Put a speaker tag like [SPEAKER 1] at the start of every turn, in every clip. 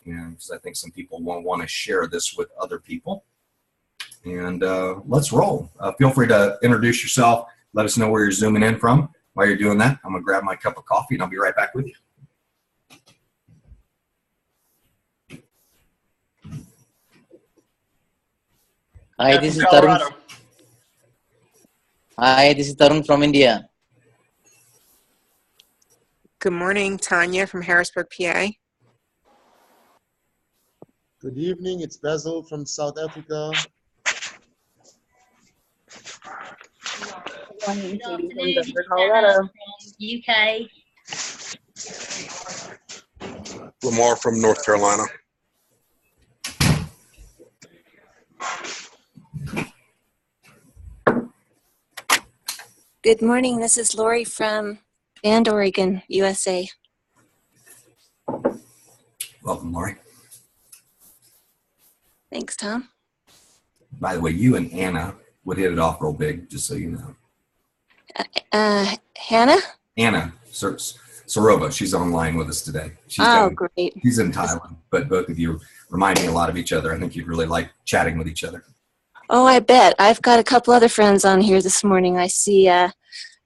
[SPEAKER 1] and because I think some people will want to share this with other people. And let's roll. Feel free to introduce yourself. Let us know where you're zooming in from. While you're doing that, I'm going to grab my cup of coffee, and I'll be right back with you.
[SPEAKER 2] Hi, this is Tarun. Hi, this is Tarun from India.
[SPEAKER 3] Good morning, Tanya from Harrisburg, PA.
[SPEAKER 4] Good evening, it's Basil from South Africa.
[SPEAKER 5] Good afternoon, it's Colorado. From UK.
[SPEAKER 6] Lamar from North Carolina.
[SPEAKER 7] Good morning, this is Lori from Bend, Oregon, USA.
[SPEAKER 1] Welcome, Lori.
[SPEAKER 7] Thanks, Tom.
[SPEAKER 1] By the way, you and Anna would hit it off real big, just so you know.
[SPEAKER 7] Hannah?
[SPEAKER 1] Anna Sarova, she's online with us today.
[SPEAKER 7] Great.
[SPEAKER 1] She's in Thailand, but both of you remind me a lot of each other. I think you'd really like chatting with each other.
[SPEAKER 7] Oh, I bet. I've got a couple other friends on here this morning. I see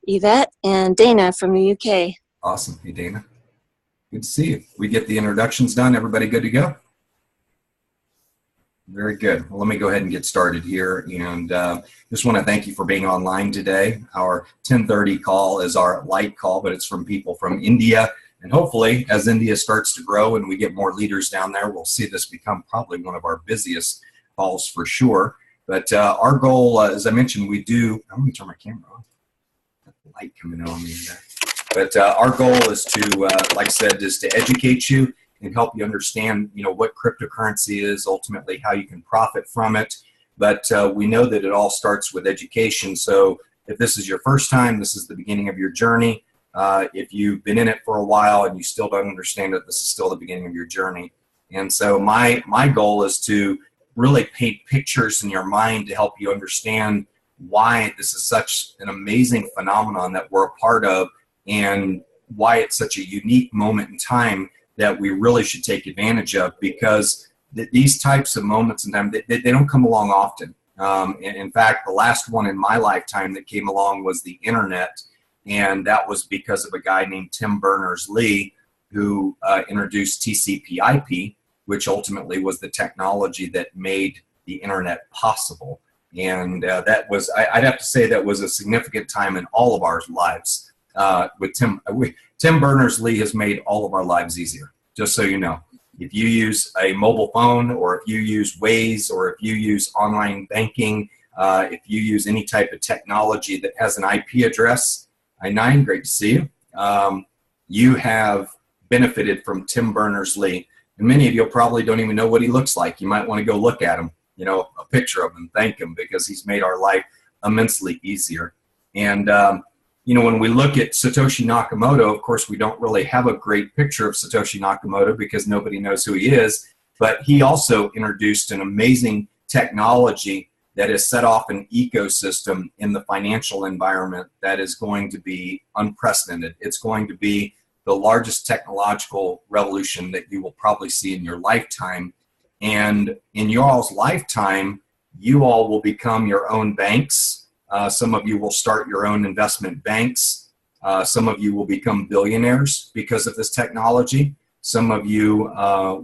[SPEAKER 7] Yvette and Dana from the UK.
[SPEAKER 1] Awesome. Hey, Dana. Good to see you. We get the introductions done. Everybody good to go? Very good. Well, let me go ahead and get started here. And just want to thank you for being online today. Our 10:30 call is our light call, but it's from people from India. And hopefully, as India starts to grow and we get more leaders down there, we'll see this become probably one of our busiest calls for sure. But our goal, as I mentioned, I'm going to turn my camera on. Got the light coming on me there. But our goal is to, like I said, is to educate you and help you understand, what cryptocurrency is, ultimately how you can profit from it. But we know that it all starts with education. So if this is your first time, this is the beginning of your journey. If you've been in it for a while and you still don't understand it, this is still the beginning of your journey. And so my goal is to really paint pictures in your mind to help you understand why this is such an amazing phenomenon that we're a part of, and why it's such a unique moment in time that we really should take advantage of, because these types of moments in time, they don't come along often. In fact, the last one in my lifetime that came along was the internet, and that was because of a guy named Tim Berners-Lee, who introduced TCP/IP, which ultimately was the technology that made the internet possible. And that was, I'd have to say, that was a significant time in all of our lives. With Tim Berners-Lee has made all of our lives easier, just so you know. If you use a mobile phone, or if you use Waze, or if you use online banking, if you use any type of technology that has an IP address, I-9, great to see you, you have benefited from Tim Berners-Lee. And many of you probably don't even know what he looks like. You might want to go look at him, a picture of him, thank him, because he's made our life immensely easier. And when we look at Satoshi Nakamoto, of course, we don't really have a great picture of Satoshi Nakamoto because nobody knows who he is, but he also introduced an amazing technology that has set off an ecosystem in the financial environment that is going to be unprecedented. It's going to be the largest technological revolution that you will probably see in your lifetime. And in your all's lifetime, you all will become your own banks. Some of you will start your own investment banks. Some of you will become billionaires because of this technology. Some of you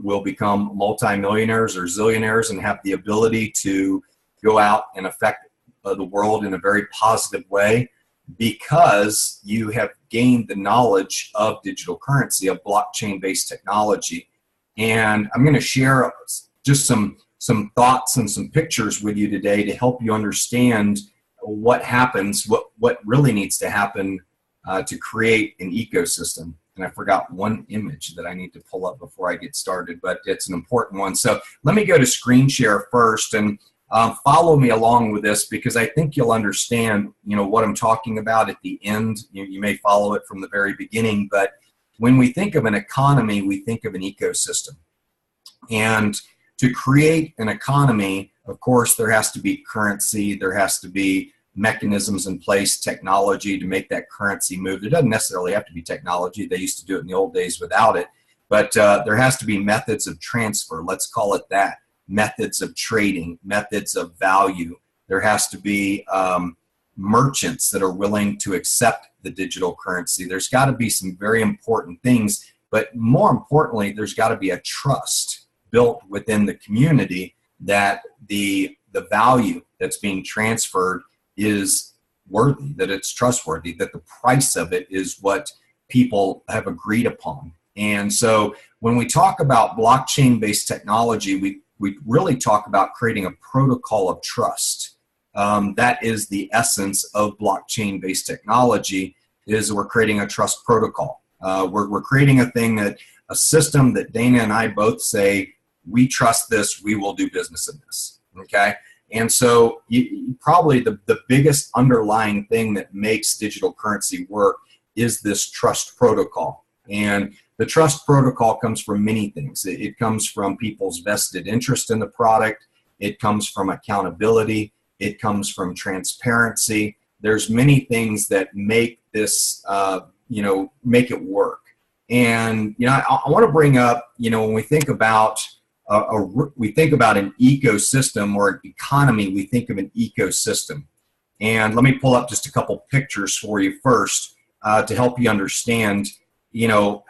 [SPEAKER 1] will become multimillionaires or zillionaires and have the ability to go out and affect the world in a very positive way, because you have gained the knowledge of digital currency, of blockchain-based technology. And I'm going to share just some thoughts and some pictures with you today to help you understand what happens, what really needs to happen to create an ecosystem. And I forgot one image that I need to pull up before I get started, but it's an important one. So let me go to screen share first, and follow me along with this, because I think you'll understand, what I'm talking about at the end. You may follow it from the very beginning, but when we think of an economy, we think of an ecosystem. And to create an economy, of course, there has to be currency, there has to be mechanisms in place, technology to make that currency move. It doesn't necessarily have to be technology. They used to do it in the old days without it. but there has to be methods of transfer. Let's call it that. Methods of trading, methods of value. There has to be merchants that are willing to accept the digital currency. There's got to be some very important things, but more importantly, there's got to be a trust built within the community that the value that's being transferred is worthy, that it's trustworthy, that the price of it is what people have agreed upon. And so when we talk about blockchain-based technology, we really talk about creating a protocol of trust. That is the essence of blockchain-based technology, is we're creating a trust protocol. We're creating a system that Dana and I both say, we trust this, we will do business in this, okay? And so probably the biggest underlying thing that makes digital currency work is this trust protocol. And the trust protocol comes from many things. It comes from people's vested interest in the product. It comes from accountability. It comes from transparency. There's many things that make this, make it work. And, I want to bring up, when we think about an ecosystem or an economy, we think of an ecosystem. And let me pull up just a couple pictures for you first to help you understand,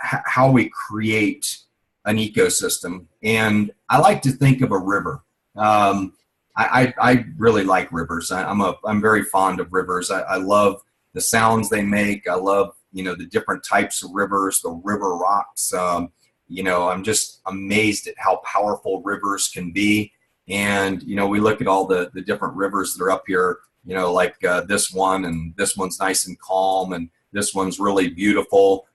[SPEAKER 1] how we create an ecosystem. And I like to think of a river. I really like rivers. I'm very fond of rivers. I love the sounds they make. I love, the different types of rivers, the river rocks. I'm just amazed at how powerful rivers can be. And, we look at all the different rivers that are up here, like this one, and this one's nice and calm, and this one's really beautiful.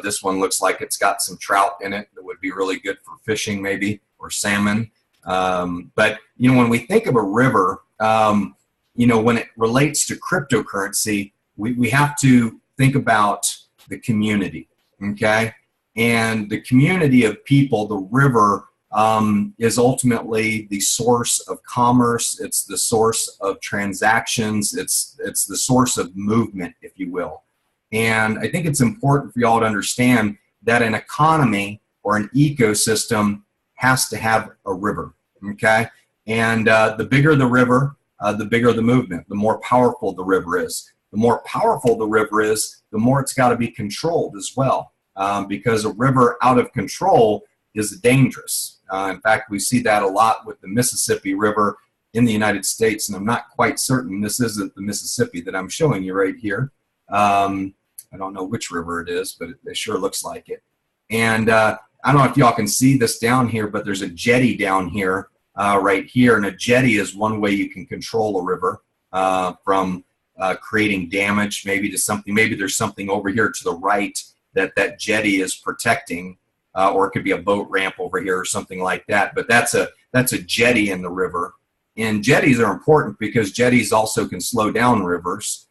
[SPEAKER 1] This one looks like it's got some trout in it that would be really good for fishing maybe, or salmon. But, when we think of a river, when it relates to cryptocurrency, we have to think about the community, okay? And the community of people, the river, is ultimately the source of commerce. It's the source of transactions. It's the source of movement, if you will. And I think it's important for y'all to understand that an economy or an ecosystem has to have a river, okay? And the bigger the river, the bigger the movement, the more powerful the river is. The more powerful the river is, the more it's got to be controlled as well, because a river out of control is dangerous. In fact, we see that a lot with the Mississippi River in the United States, and I'm not quite certain this isn't the Mississippi that I'm showing you right here. I don't know which river it is, but it sure looks like it. And I don't know if y'all can see this down here, but there's a jetty down here, right here. And a jetty is one way you can control a river from creating damage maybe to something. Maybe there's something over here to the right that jetty is protecting, or it could be a boat ramp over here or something like that. But that's a jetty in the river. And jetties are important because jetties also can slow down rivers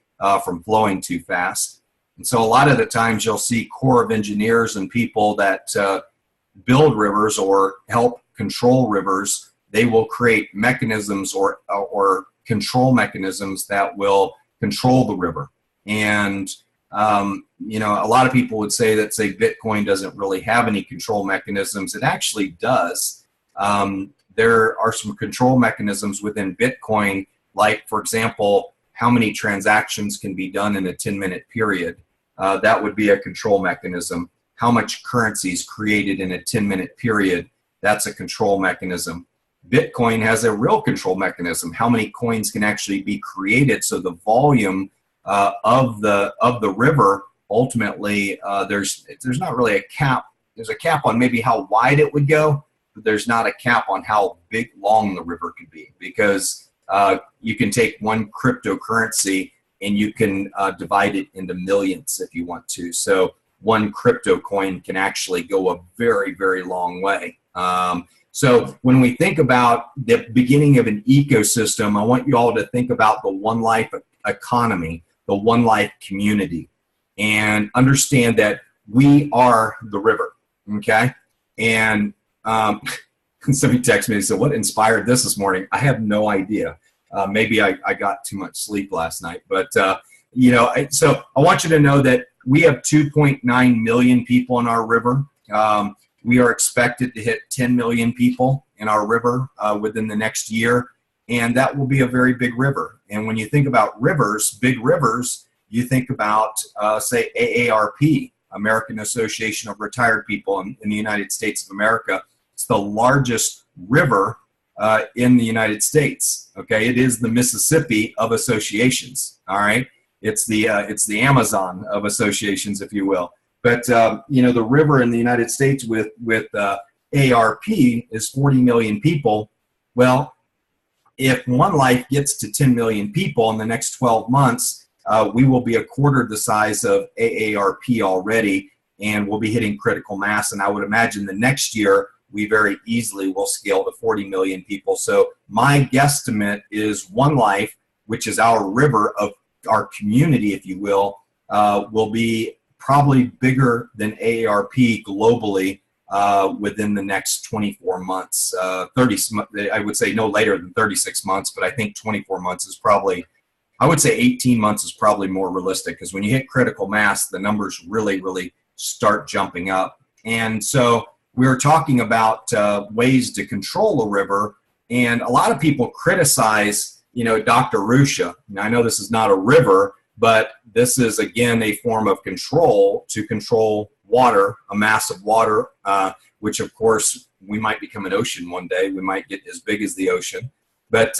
[SPEAKER 1] from flowing too fast. And so a lot of the times you'll see Corps of Engineers and people that build rivers or help control rivers. They will create mechanisms or control mechanisms that will control the river. And a lot of people would say Bitcoin doesn't really have any control mechanisms. It actually does. There are some control mechanisms within Bitcoin, like, for example, how many transactions can be done in a 10-minute period. That would be a control mechanism. How much currency is created in a 10-minute period. That's a control mechanism. Bitcoin has a real control mechanism. How many coins can actually be created? So the volume of the river, ultimately, there's not really a cap. There's a cap on maybe how wide it would go, but there's not a cap on how long the river could be, because you can take one cryptocurrency and you can divide it into millions if you want to. So one crypto coin can actually go a very, very long way. So when we think about the beginning of an ecosystem, I want you all to think about the OneLife economy, the OneLife community, and understand that we are the river, okay? And somebody texted me and said, what inspired this morning? I have no idea. Maybe I got too much sleep last night, but so I want you to know that we have 2.9 million people in our river. We are expected to hit 10 million people in our river within the next year, and that will be a very big river. And when you think about rivers, big rivers, you think about, say, AARP, American Association of Retired People in the United States of America. It's the largest river in the United States. Okay, it is the Mississippi of associations. All right, it's the Amazon of associations, if you will. But you know, the river in the United States with ARP is 40 million people. Well, if OneLife gets to 10 million people in the next 12 months, we will be a quarter the size of AARP already, and we'll be hitting critical mass. And I would imagine the next year we very easily will scale to 40 million people. So my guesstimate is OneLife, which is our river of our community, if you will be probably bigger than AARP globally within the next 24 months. 30, I would say no later than 36 months, but I think 24 months is probably, I would say 18 months is probably more realistic, because when you hit critical mass, the numbers really, really start jumping up. And so we're talking about ways to control a river, and a lot of people criticize, you know, Dr. Rusha. Now, I know this is not a river, but this is, again, a form of control to control water, a mass of water, which, of course, we might become an ocean one day. We might get as big as the ocean. But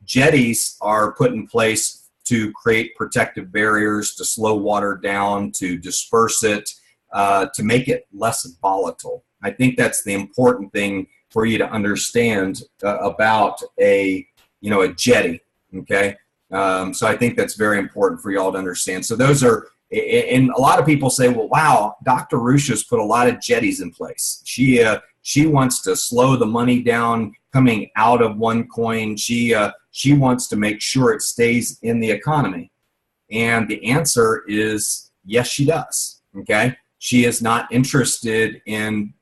[SPEAKER 1] jetties are put in place to create protective barriers, to slow water down, to disperse it, to make it less volatile. I think that's the important thing for you to understand about a jetty, okay? So I think that's very important for y'all to understand. So those are, and a lot of people say, well, wow, Dr. Rusha's put a lot of jetties in place. She wants to slow the money down coming out of OneCoin. She wants to make sure it stays in the economy. And the answer is yes, she does, okay? She is not interested in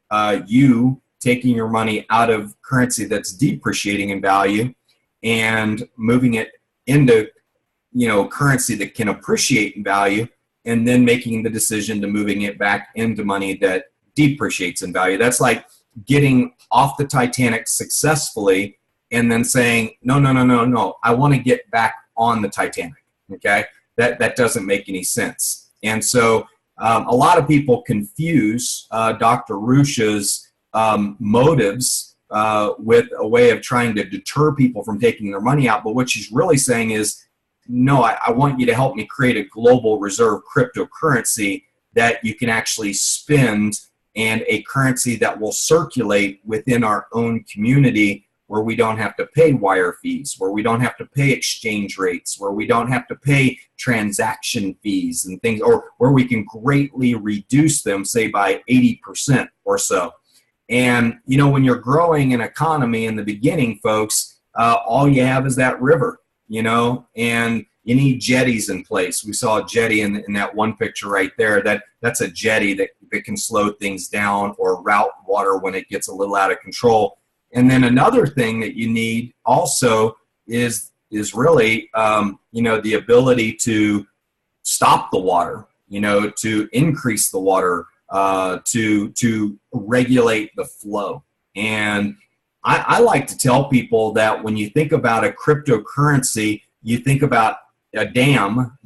[SPEAKER 1] you taking your money out of currency that's depreciating in value and moving it into, you know, currency that can appreciate in value, and then making the decision to moving it back into money that depreciates in value. That's like getting off the Titanic successfully and then saying, no, I want to get back on the Titanic, okay? That doesn't make any sense. And so a lot of people confuse Dr. Rusha's motives with a way of trying to deter people from taking their money out. But what she's really saying is, no, I want you to help me create a global reserve cryptocurrency that you can actually spend, and a currency that will circulate within our own community, where we don't have to pay wire fees, where we don't have to pay exchange rates, where we don't have to pay transaction fees and things, or where we can greatly reduce them, say by 80% or so. And, you know, when you're growing an economy in the beginning, folks, all you have is that river, you know, and you need jetties in place. We saw a jetty in that one picture right there. That's a jetty that can slow things down or route water when it gets a little out of control. And then another thing that you need also is really, you know, the ability to stop the water, you know, to increase the water, to regulate the flow. And I like to tell people that when you think about a cryptocurrency, you think about a dam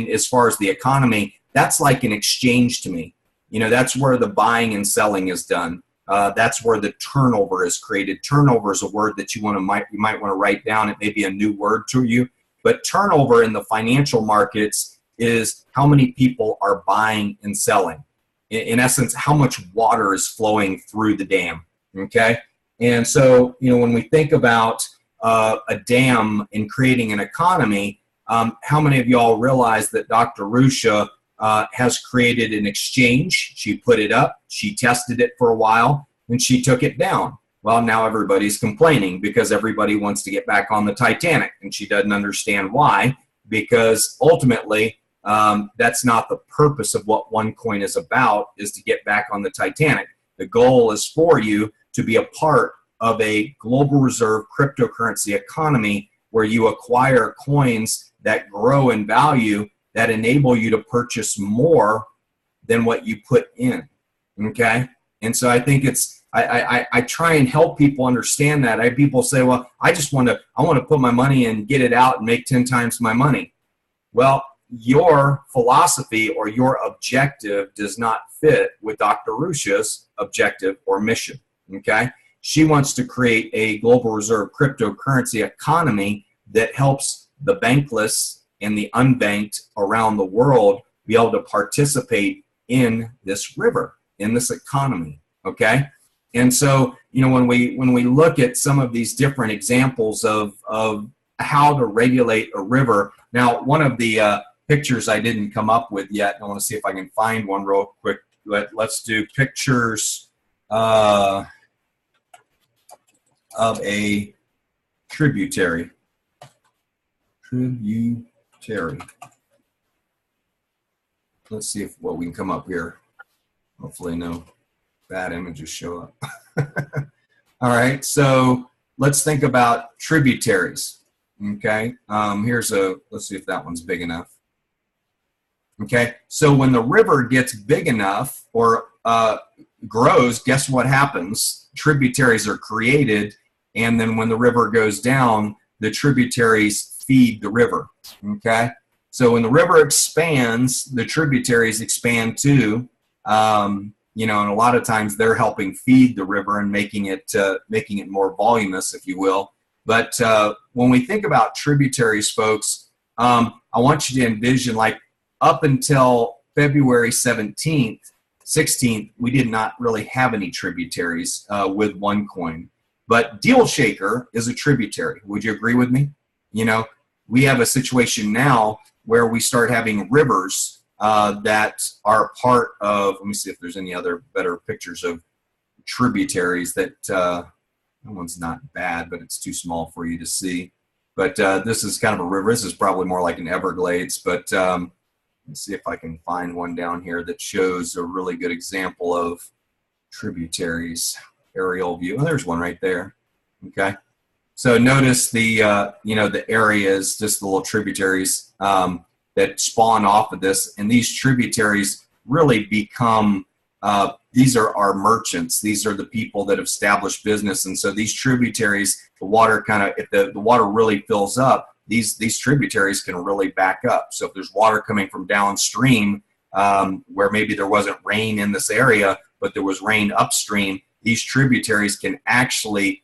[SPEAKER 1] as far as the economy. That's like an exchange to me. You know, that's where the buying and selling is done. That's where the turnover is created. Turnover is a word that you might want to write down. It may be a new word to you, but turnover in the financial markets is how many people are buying and selling. In essence, how much water is flowing through the dam. Okay, and so, you know, when we think about a dam and creating an economy, how many of y'all realize that Dr. Rusha has created an exchange? She put it up, she tested it for a while, and she took it down. Well, now everybody's complaining because everybody wants to get back on the Titanic, and she doesn't understand why, because ultimately that's not the purpose of what OneCoin is about, is to get back on the Titanic. The goal is for you to be a part of a global reserve cryptocurrency economy where you acquire coins that grow in value, that enable you to purchase more than what you put in. Okay? And so I think it's, I try and help people understand that. I have people say, well, I want to put my money in, get it out, and make 10 times my money. Well, your philosophy or your objective does not fit with Dr. Rusha's objective or mission. Okay? She wants to create a global reserve cryptocurrency economy that helps the bankless and the unbanked around the world be able to participate in this river, in this economy. Okay? And so, you know, when we look at some of these different examples of how to regulate a river, now one of the pictures I didn't come up with yet, I want to see if I can find one real quick. Let's do pictures of a tributary. Let's see what we can come up here. Hopefully no bad images show up. All right, so let's think about tributaries. Okay, let's see if that one's big enough. Okay, so when the river gets big enough or grows, guess what happens? Tributaries are created, and then when the river goes down, the tributaries feed the river. Okay, so when the river expands, the tributaries expand too. You know, and a lot of times they're helping feed the river and making it more voluminous, if you will. But when we think about tributaries, folks, I want you to envision, like, up until February 17th, 16th, we did not really have any tributaries with OneCoin. But Deal Shaker is a tributary. Would you agree with me? You know, we have a situation now where we start having rivers that are part of, let me see if there's any other better pictures of tributaries that, that one's not bad, but it's too small for you to see. But this is kind of a river. This is probably more like an Everglades, but let's see if I can find one down here that shows a really good example of tributaries. Aerial view. Oh, there's one right there. Okay. So notice the, you know, the areas, just the little tributaries that spawn off of this. And these tributaries really become, these are our merchants. These are the people that have established business. And so these tributaries, the water kind of, if the water really fills up, these tributaries can really back up. So if there's water coming from downstream, where maybe there wasn't rain in this area, but there was rain upstream, these tributaries can actually,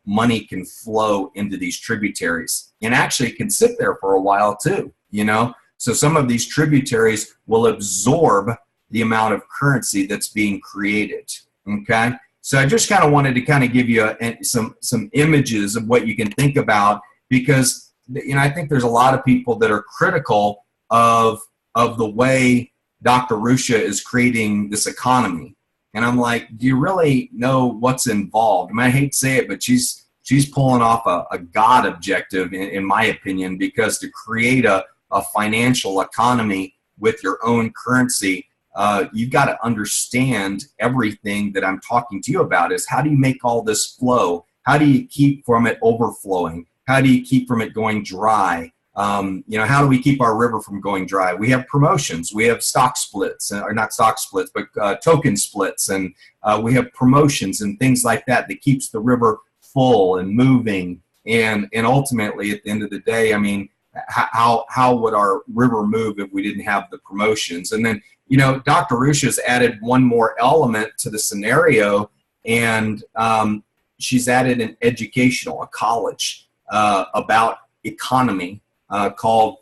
[SPEAKER 1] money can flow into these tributaries, and actually can sit there for a while too, you know? So some of these tributaries will absorb the amount of currency that's being created, okay? So I just kind of wanted to kind of give you some images of what you can think about, because, you know, I think there's a lot of people that are critical of the way Dr. Rusha is creating this economy. And I'm like, do you really know what's involved? I mean, I hate to say it, but she's pulling off a God objective, in my opinion, because to create a financial economy with your own currency, you've got to understand everything that I'm talking to you about. Is how do you make all this flow? How do you keep from it overflowing? How do you keep from it going dry? You know, how do we keep our river from going dry? We have promotions. We have stock splits, or not stock splits, but token splits. And we have promotions and things like that that keeps the river full and moving. And ultimately, at the end of the day, I mean, how would our river move if we didn't have the promotions? And then, you know, Dr. Rusha's added one more element to the scenario, and she's added an educational, a college about economy. Called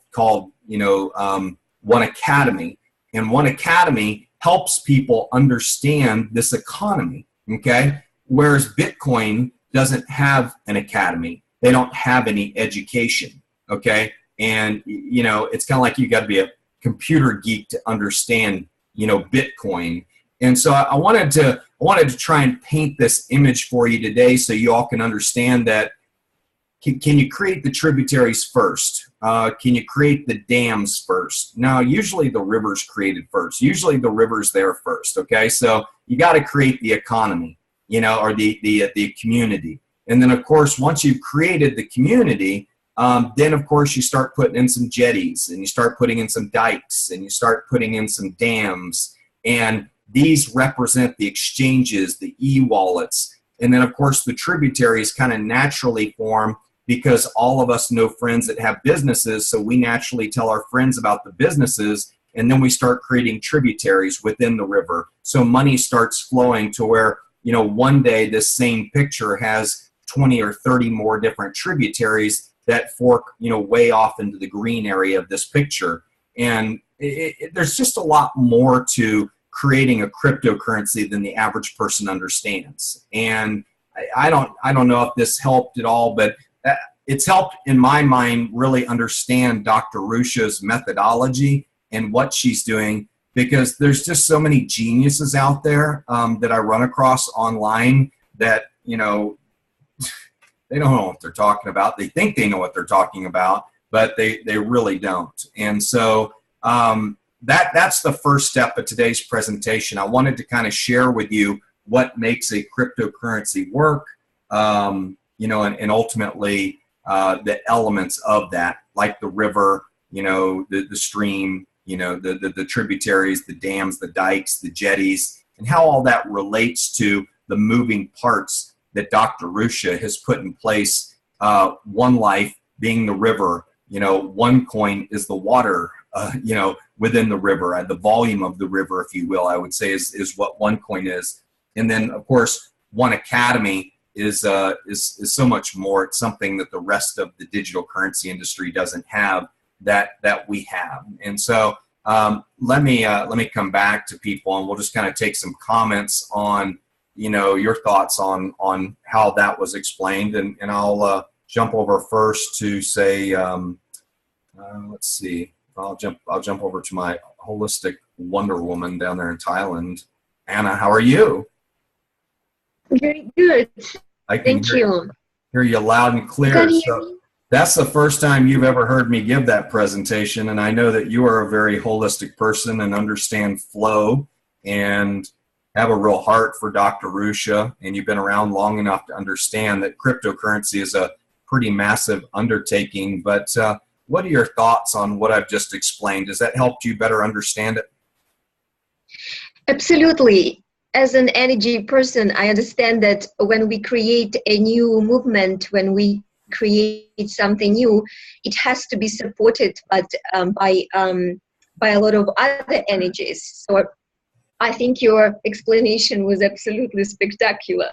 [SPEAKER 1] you know, One Academy, and One Academy helps people understand this economy. Okay, whereas Bitcoin doesn't have an academy, they don't have any education. Okay, and you know, it's kind of like you got to be a computer geek to understand, you know, Bitcoin. And so I wanted to try and paint this image for you today, so you all can understand that. Can you create the tributaries first? Can you create the dams first? No, usually the river's created first. Usually the river's there first, okay? So you got to create the economy, you know, or the community. And then, of course, once you've created the community, Then, of course, you start putting in some jetties, and you start putting in some dikes, and you start putting in some dams. And these represent the exchanges, the e-wallets. And then, of course, the tributaries kind of naturally form because all of us know friends that have businesses, so we naturally tell our friends about the businesses, and then we start creating tributaries within the river. So money starts flowing to where, you know, one day this same picture has 20 or 30 more different tributaries that fork, you know, way off into the green area of this picture. And there's just a lot more to creating a cryptocurrency than the average person understands. And I don't know if this helped at all, but it's helped in my mind really understand Dr. Rusha's methodology and what she's doing, because there's just so many geniuses out there that I run across online that, you know, they don't know what they're talking about. They think they know what they're talking about, but they really don't. And so that's the first step of today's presentation. I wanted to kind of share with you what makes a cryptocurrency work, you know, and ultimately the elements of that, like the river, you know, the stream, you know, the tributaries, the dams, the dikes, the jetties, and how all that relates to the moving parts that Dr. Rusha has put in place. OneLife being the river, you know, OneCoin is the water, you know, within the river, the volume of the river, if you will, I would say is what OneCoin is. And then, of course, One Academy is so much more. It's something that the rest of the digital currency industry doesn't have that we have. And so let me come back to people, and we'll just kind of take some comments on, you know, your thoughts on how that was explained. And I'll jump over first to say, let's see, I'll jump over to my holistic Wonder Woman down there in Thailand. Anna, how are you?
[SPEAKER 8] Very good. Thank you.
[SPEAKER 1] Hear you loud and clear. So that's the first time you've ever heard me give that presentation, and I know that you are a very holistic person and understand flow and have a real heart for Dr. Rusha, and you've been around long enough to understand that cryptocurrency is a pretty massive undertaking. But what are your thoughts on what I've just explained? Has that helped you better understand it?
[SPEAKER 8] Absolutely. As an energy person, I understand that when we create a new movement, when we create something new, it has to be supported by a lot of other energies. So I think your explanation was absolutely spectacular.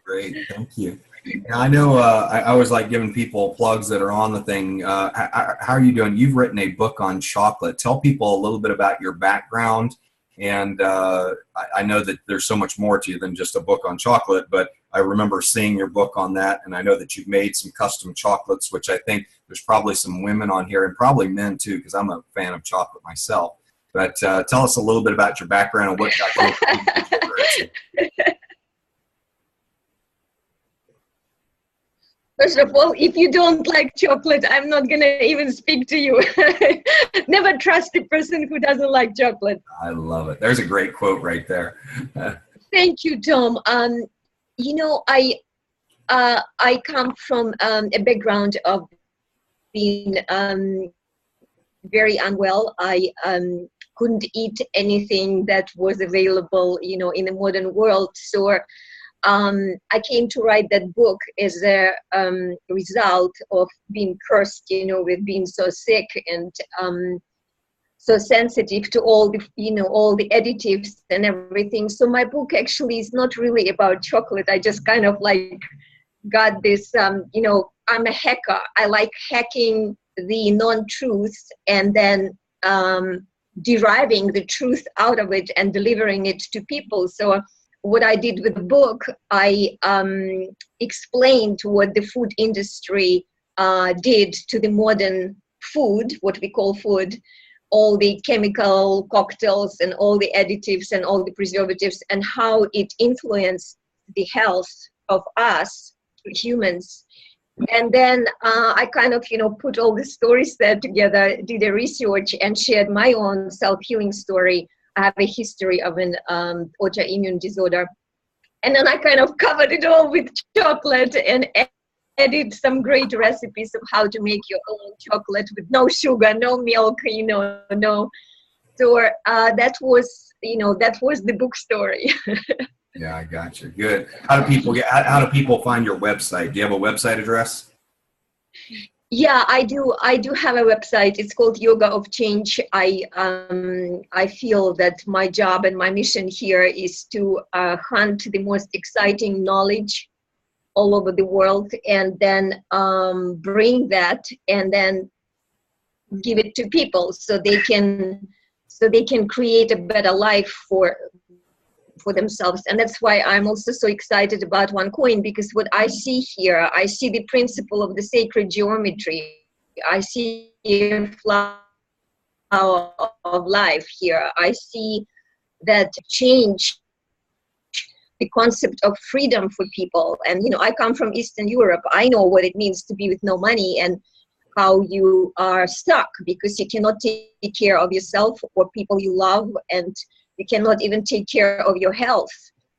[SPEAKER 1] Great, thank you. Now, I know I always like giving people plugs that are on the thing. How are you doing? You've written a book on chocolate. Tell people a little bit about your background. And I know that there's so much more to you than just a book on chocolate, but I remember seeing your book on that, and I know that you've made some custom chocolates, which I think there's probably some women on here, and probably men too, because I'm a fan of chocolate myself. But tell us a little bit about your background and what got you into cryptocurrency.
[SPEAKER 8] First of all, if you don't like chocolate, I'm not going to even speak to you. Never trust a person who doesn't like chocolate.
[SPEAKER 1] I love it. There's a great quote right there.
[SPEAKER 8] Thank you, Tom. You know, I come from a background of being very unwell. I couldn't eat anything that was available, you know, in the modern world. So I came to write that book as a result of being cursed, you know, with being so sick and so sensitive to all the, you know, all the additives and everything. So my book actually is not really about chocolate. I just kind of like got this, you know, I'm a hacker. I like hacking the non-truths and then deriving the truth out of it and delivering it to people. So what I did with the book, I explained what the food industry did to the modern food, what we call food, all the chemical cocktails and all the additives and all the preservatives, and how it influenced the health of us humans. And then I kind of, you know, put all the stories there together, did a research and shared my own self-healing story. I have a history of an autoimmune disorder. And then I kind of covered it all with chocolate and edit some great recipes of how to make your own chocolate with no sugar, no milk, no. So that was the book story.
[SPEAKER 1] Yeah, I got you. Good. How do people find your website? Do you have a website address?
[SPEAKER 8] Yeah, I do. I do have a website. It's called Yoga of Change. I feel that my job and my mission here is to hunt the most exciting knowledge all over the world, and then bring that, and then give it to people so they can create a better life for themselves. And that's why I'm also so excited about OneCoin, because what I see here, I see the principle of the sacred geometry. I see a flower of life here. I see that change the concept of freedom for people. And I come from Eastern Europe. I know what it means to be with no money and how you are stuck because you cannot take care of yourself or people you love, and you cannot even take care of your health.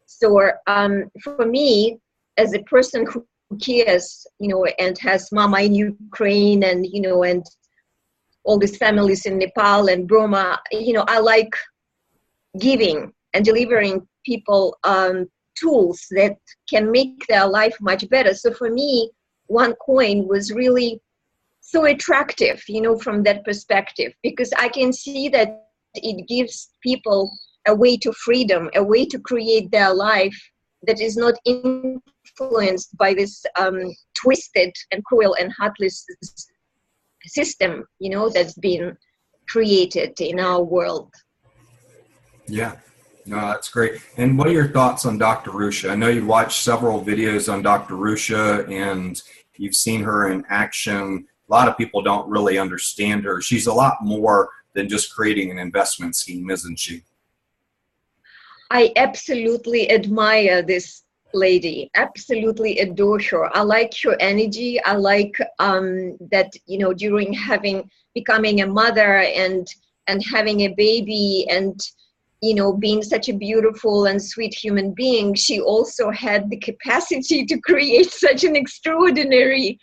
[SPEAKER 8] So for me, as a person who cares, and has mama in Ukraine, and and all these families in Nepal and Burma, I like giving and delivering people tools that can make their life much better. So for me, OneCoin was really so attractive, from that perspective, because I can see that it gives people a way to freedom, a way to create their life that is not influenced by this twisted and cruel and heartless system, that's been created in our world.
[SPEAKER 1] Yeah. No, that's great. And what are your thoughts on Dr. Rusha? I know you've watched several videos on Dr. Rusha and you've seen her in action. A lot of people don't really understand her. She's a lot more than just creating an investment scheme, isn't she?
[SPEAKER 8] I absolutely admire this lady, absolutely adore her. I like her energy. I like that, during becoming a mother and having a baby and, being such a beautiful and sweet human being, she also had the capacity to create such an extraordinary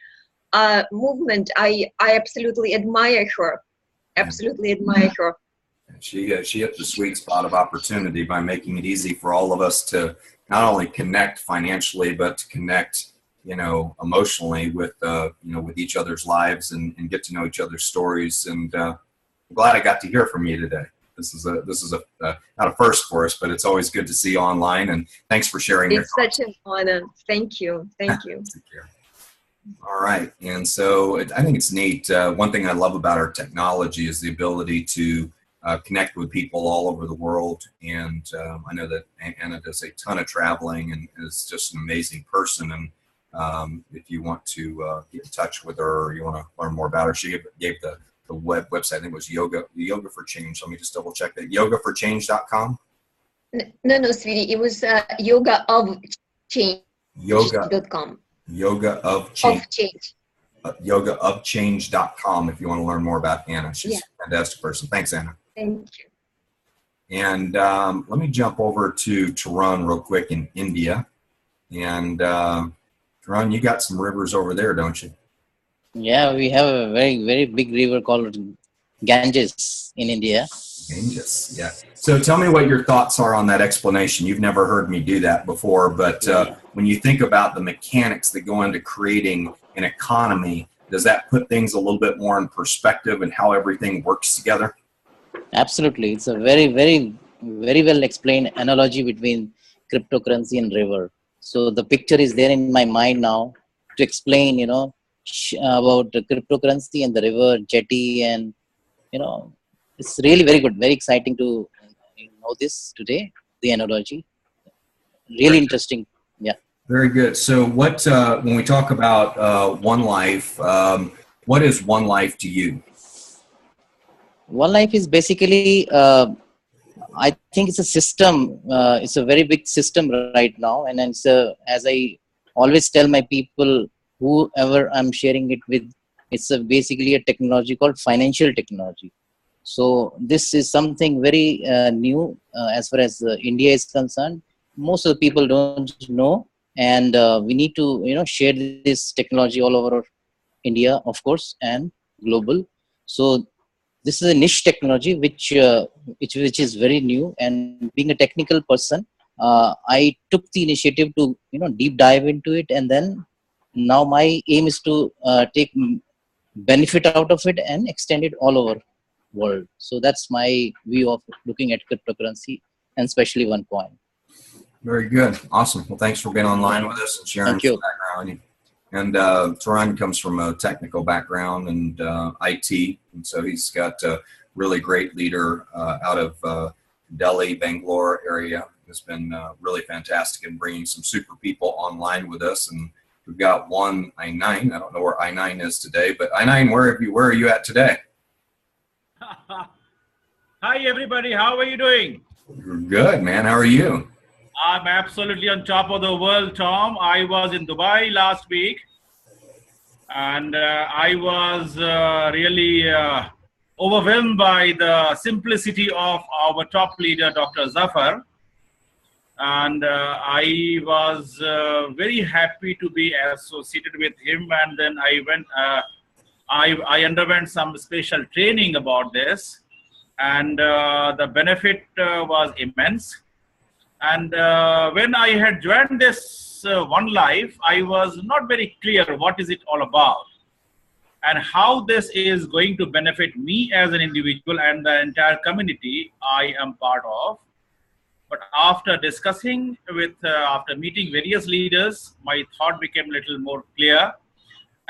[SPEAKER 8] movement. I absolutely admire her. Absolutely admire her.
[SPEAKER 1] She hit the sweet spot of opportunity by making it easy for all of us to not only connect financially, but to connect, emotionally with, with each other's lives and get to know each other's stories. And I'm glad I got to hear from you today. This is not a first for us, but it's always good to see you online. And thanks for sharing.
[SPEAKER 8] It's such an honor. Thank you. Thank you.
[SPEAKER 1] All right. And so I think it's neat. One thing I love about our technology is the ability to connect with people all over the world. And I know that Anna does a ton of traveling and is just an amazing person. And if you want to get in touch with her or you want to learn more about her, she gave the website. I think it was Yoga for Change. Let me just double check that. yogaforchange.com.
[SPEAKER 8] No, sweetie. It was Yoga of Change. Yoga.com.
[SPEAKER 1] Yoga of Change.
[SPEAKER 8] Of Change.
[SPEAKER 1] Yogaofchange.com if you want to learn more about Anna. She's a fantastic person. Thanks, Anna.
[SPEAKER 8] Thank you.
[SPEAKER 1] And let me jump over to Tarun real quick in India. And Tarun, you got some rivers over there, don't you?
[SPEAKER 2] Yeah, we have a very, very big river called Ganges in India.
[SPEAKER 1] Ganges, yeah. So tell me what your thoughts are on that explanation. You've never heard me do that before, but when you think about the mechanics that go into creating an economy, does that put things a little bit more in perspective and how everything works together?
[SPEAKER 2] Absolutely. It's a very, very, very well explained analogy between cryptocurrency and river. So the picture is there in my mind now to explain, about the cryptocurrency and the river jetty, and it's really very good, very exciting to know this today, the analogy. Really interesting. Yeah.
[SPEAKER 1] Very good. So what when we talk about OneLife, what is OneLife to you?
[SPEAKER 2] OneLife is basically, I think it's a system. It's a very big system right now, and it's as I always tell my people, whoever I'm sharing it with, it's basically a technology called financial technology. So this is something very new as far as India is concerned. Most of the people don't know and we need to share this technology all over India, of course, and global. So this is a niche technology which is very new, and being a technical person, I took the initiative to deep dive into it, and then now my aim is to take benefit out of it and extend it all over world. So that's my view of looking at cryptocurrency, and especially OneCoin.
[SPEAKER 1] Very good. Awesome. Well, thanks for being online with us and sharing
[SPEAKER 2] Thank you.
[SPEAKER 1] some background. And Taran comes from a technical background and IT, and so he's got a really great leader out of Delhi, Bangalore area. Has been really fantastic in bringing some super people online with us. And we've got one I9. I don't know where I9 is today, but I9, where are you at today?
[SPEAKER 9] Hi everybody, how are you doing?
[SPEAKER 1] Good, man. How are you?
[SPEAKER 9] I'm absolutely on top of the world, Tom. I was in Dubai last week, and I was really overwhelmed by the simplicity of our top leader, Dr. Zafar. And I was very happy to be associated with him. And then I underwent some special training about this, and the benefit was immense. And when I had joined this OneLife, I was not very clear what is it all about and how this is going to benefit me as an individual and the entire community I am part of. But after discussing after meeting various leaders, my thought became a little more clear.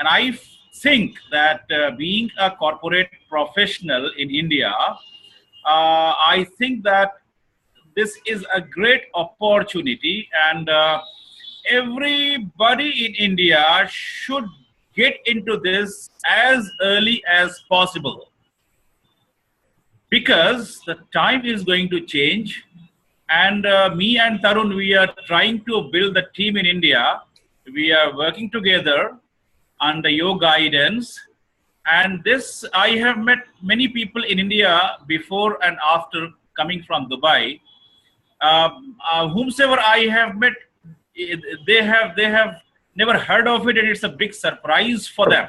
[SPEAKER 9] And I think that being a corporate professional in India, I think that this is a great opportunity, and everybody in India should get into this as early as possible, because the time is going to change. And me and Tarun, we are trying to build a team in India. We are working together under your guidance. And this, I have met many people in India before and after coming from Dubai. Whomsoever I have met, they have never heard of it, and it's a big surprise for them.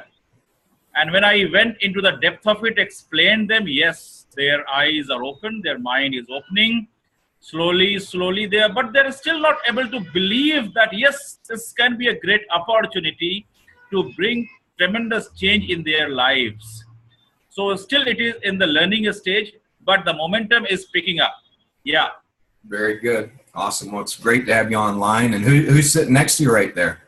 [SPEAKER 9] And when I went into the depth of it, explained them, yes, their eyes are open, their mind is opening, slowly but they're still not able to believe that, yes, this can be a great opportunity to bring tremendous change in their lives. So still it is in the learning stage, but the momentum is picking up. Yeah.
[SPEAKER 1] Very good. Awesome. Well, it's great to have you online. And who's sitting next to you right there?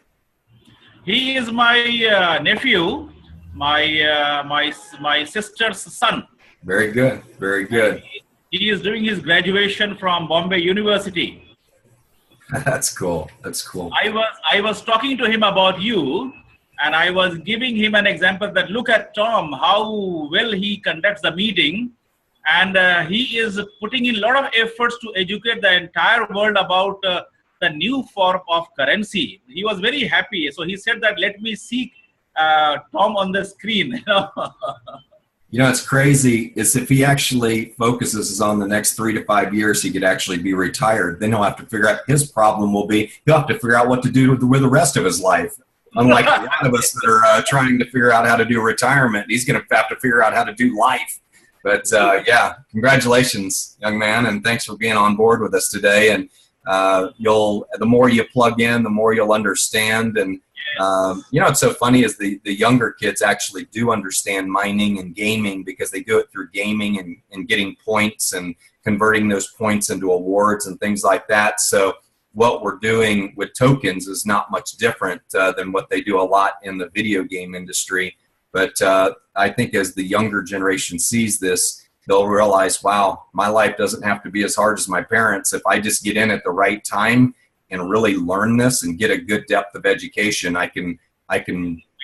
[SPEAKER 9] He is my nephew, my sister's son.
[SPEAKER 1] Very good. Very good.
[SPEAKER 9] He is doing his graduation from Bombay University.
[SPEAKER 1] That's cool. That's cool.
[SPEAKER 9] I was talking to him about you, and I was giving him an example that look at Tom, how well he conducts the meeting. And he is putting in a lot of efforts to educate the entire world about the new form of currency. He was very happy. So he said that, let me see Tom on the screen.
[SPEAKER 1] You know, it's crazy is if he actually focuses on the next 3 to 5 years, he could actually be retired. Then he'll have to figure out, his problem will be, he'll have to figure out what to do with the rest of his life. Unlike a lot of us that are trying to figure out how to do retirement, he's going to have to figure out how to do life. But yeah, congratulations, young man, and thanks for being on board with us today. And the more you plug in, the more you'll understand. And you know, what's so funny is the younger kids actually do understand mining and gaming, because they do it through gaming and getting points and converting those points into awards and things like that. So what we're doing with tokens is not much different than what they do a lot in the video game industry. But I think as the younger generation sees this, they'll realize, wow, my life doesn't have to be as hard as my parents. If I just get in at the right time and really learn this and get a good depth of education, I can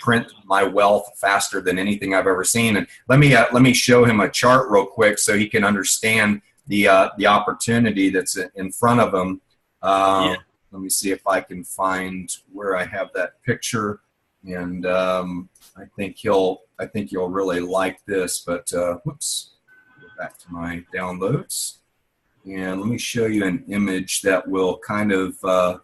[SPEAKER 1] print my wealth faster than anything I've ever seen. And let me show him a chart real quick so he can understand the opportunity that's in front of him. Yeah. Let me see if I can find where I have that picture. And I think you'll really like this. But whoops, go back to my downloads. And let me show you an image that will kind of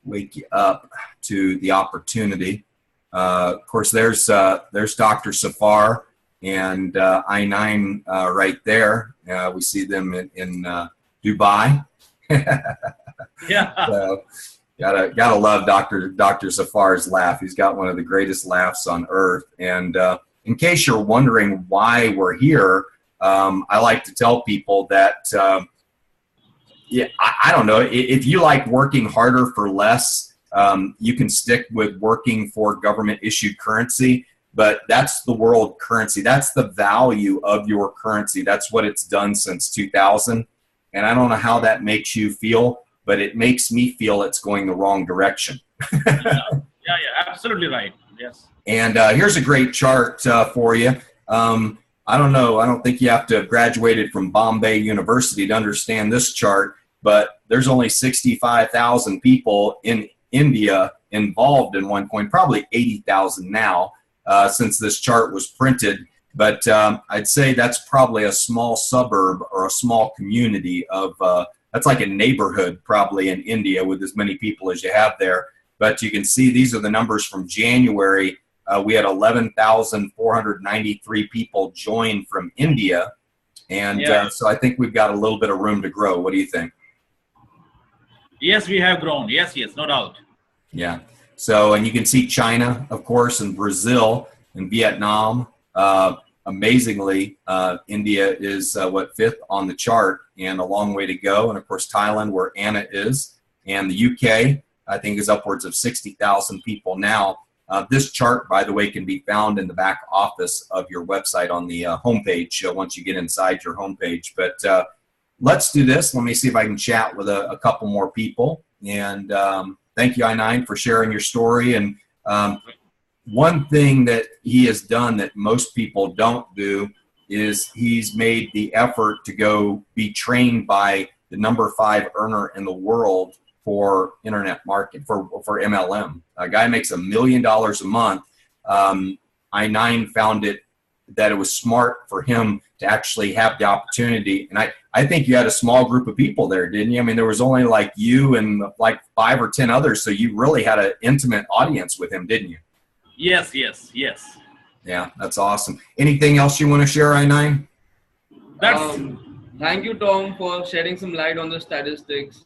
[SPEAKER 1] wake you up to the opportunity. Of course, there's Dr. Safar and I9 right there. We see them in Dubai.
[SPEAKER 9] Yeah.
[SPEAKER 1] So, gotta love Dr. Safar's laugh. He's got one of the greatest laughs on earth. And in case you're wondering why we're here, I like to tell people that yeah, I don't know, if you like working harder for less, you can stick with working for government issued currency, but that's the world currency. That's the value of your currency. That's what it's done since 2000. And I don't know how that makes you feel, but it makes me feel it's going the wrong direction.
[SPEAKER 9] Yeah, absolutely right. Yes.
[SPEAKER 1] And here's a great chart for you. I don't know. I don't think you have to have graduated from Bombay University to understand this chart, but there's only 65,000 people in India involved in OneCoin, probably 80,000 now since this chart was printed. But I'd say that's probably a small suburb or a small community of, that's like a neighborhood probably in India with as many people as you have there. But you can see these are the numbers from January. We had 11,493 people join from India. And so I think we've got a little bit of room to grow. What do you think?
[SPEAKER 9] Yes, we have grown. Yes, no doubt.
[SPEAKER 1] Yeah. So, and you can see China, of course, and Brazil and Vietnam. Amazingly, India is, fifth on the chart and a long way to go. And of course, Thailand, where Anna is, and the UK, I think is upwards of 60,000 people now. This chart, by the way, can be found in the back office of your website on the homepage once you get inside your homepage. But let's do this. Let me see if I can chat with a couple more people. And thank you, I9, for sharing your story. And one thing that he has done that most people don't do is he's made the effort to go be trained by the #5 earner in the world for internet market, for MLM. A guy makes $1 million a month. I9 found that it was smart for him to actually have the opportunity. And I think you had a small group of people there, didn't you? I mean, there was only like you and like 5 or 10 others. So you really had an intimate audience with him, didn't you?
[SPEAKER 9] Yes.
[SPEAKER 1] Yeah, that's awesome. Anything else you want to share, I9?
[SPEAKER 10] Thank you, Tom, for shedding some light on the statistics.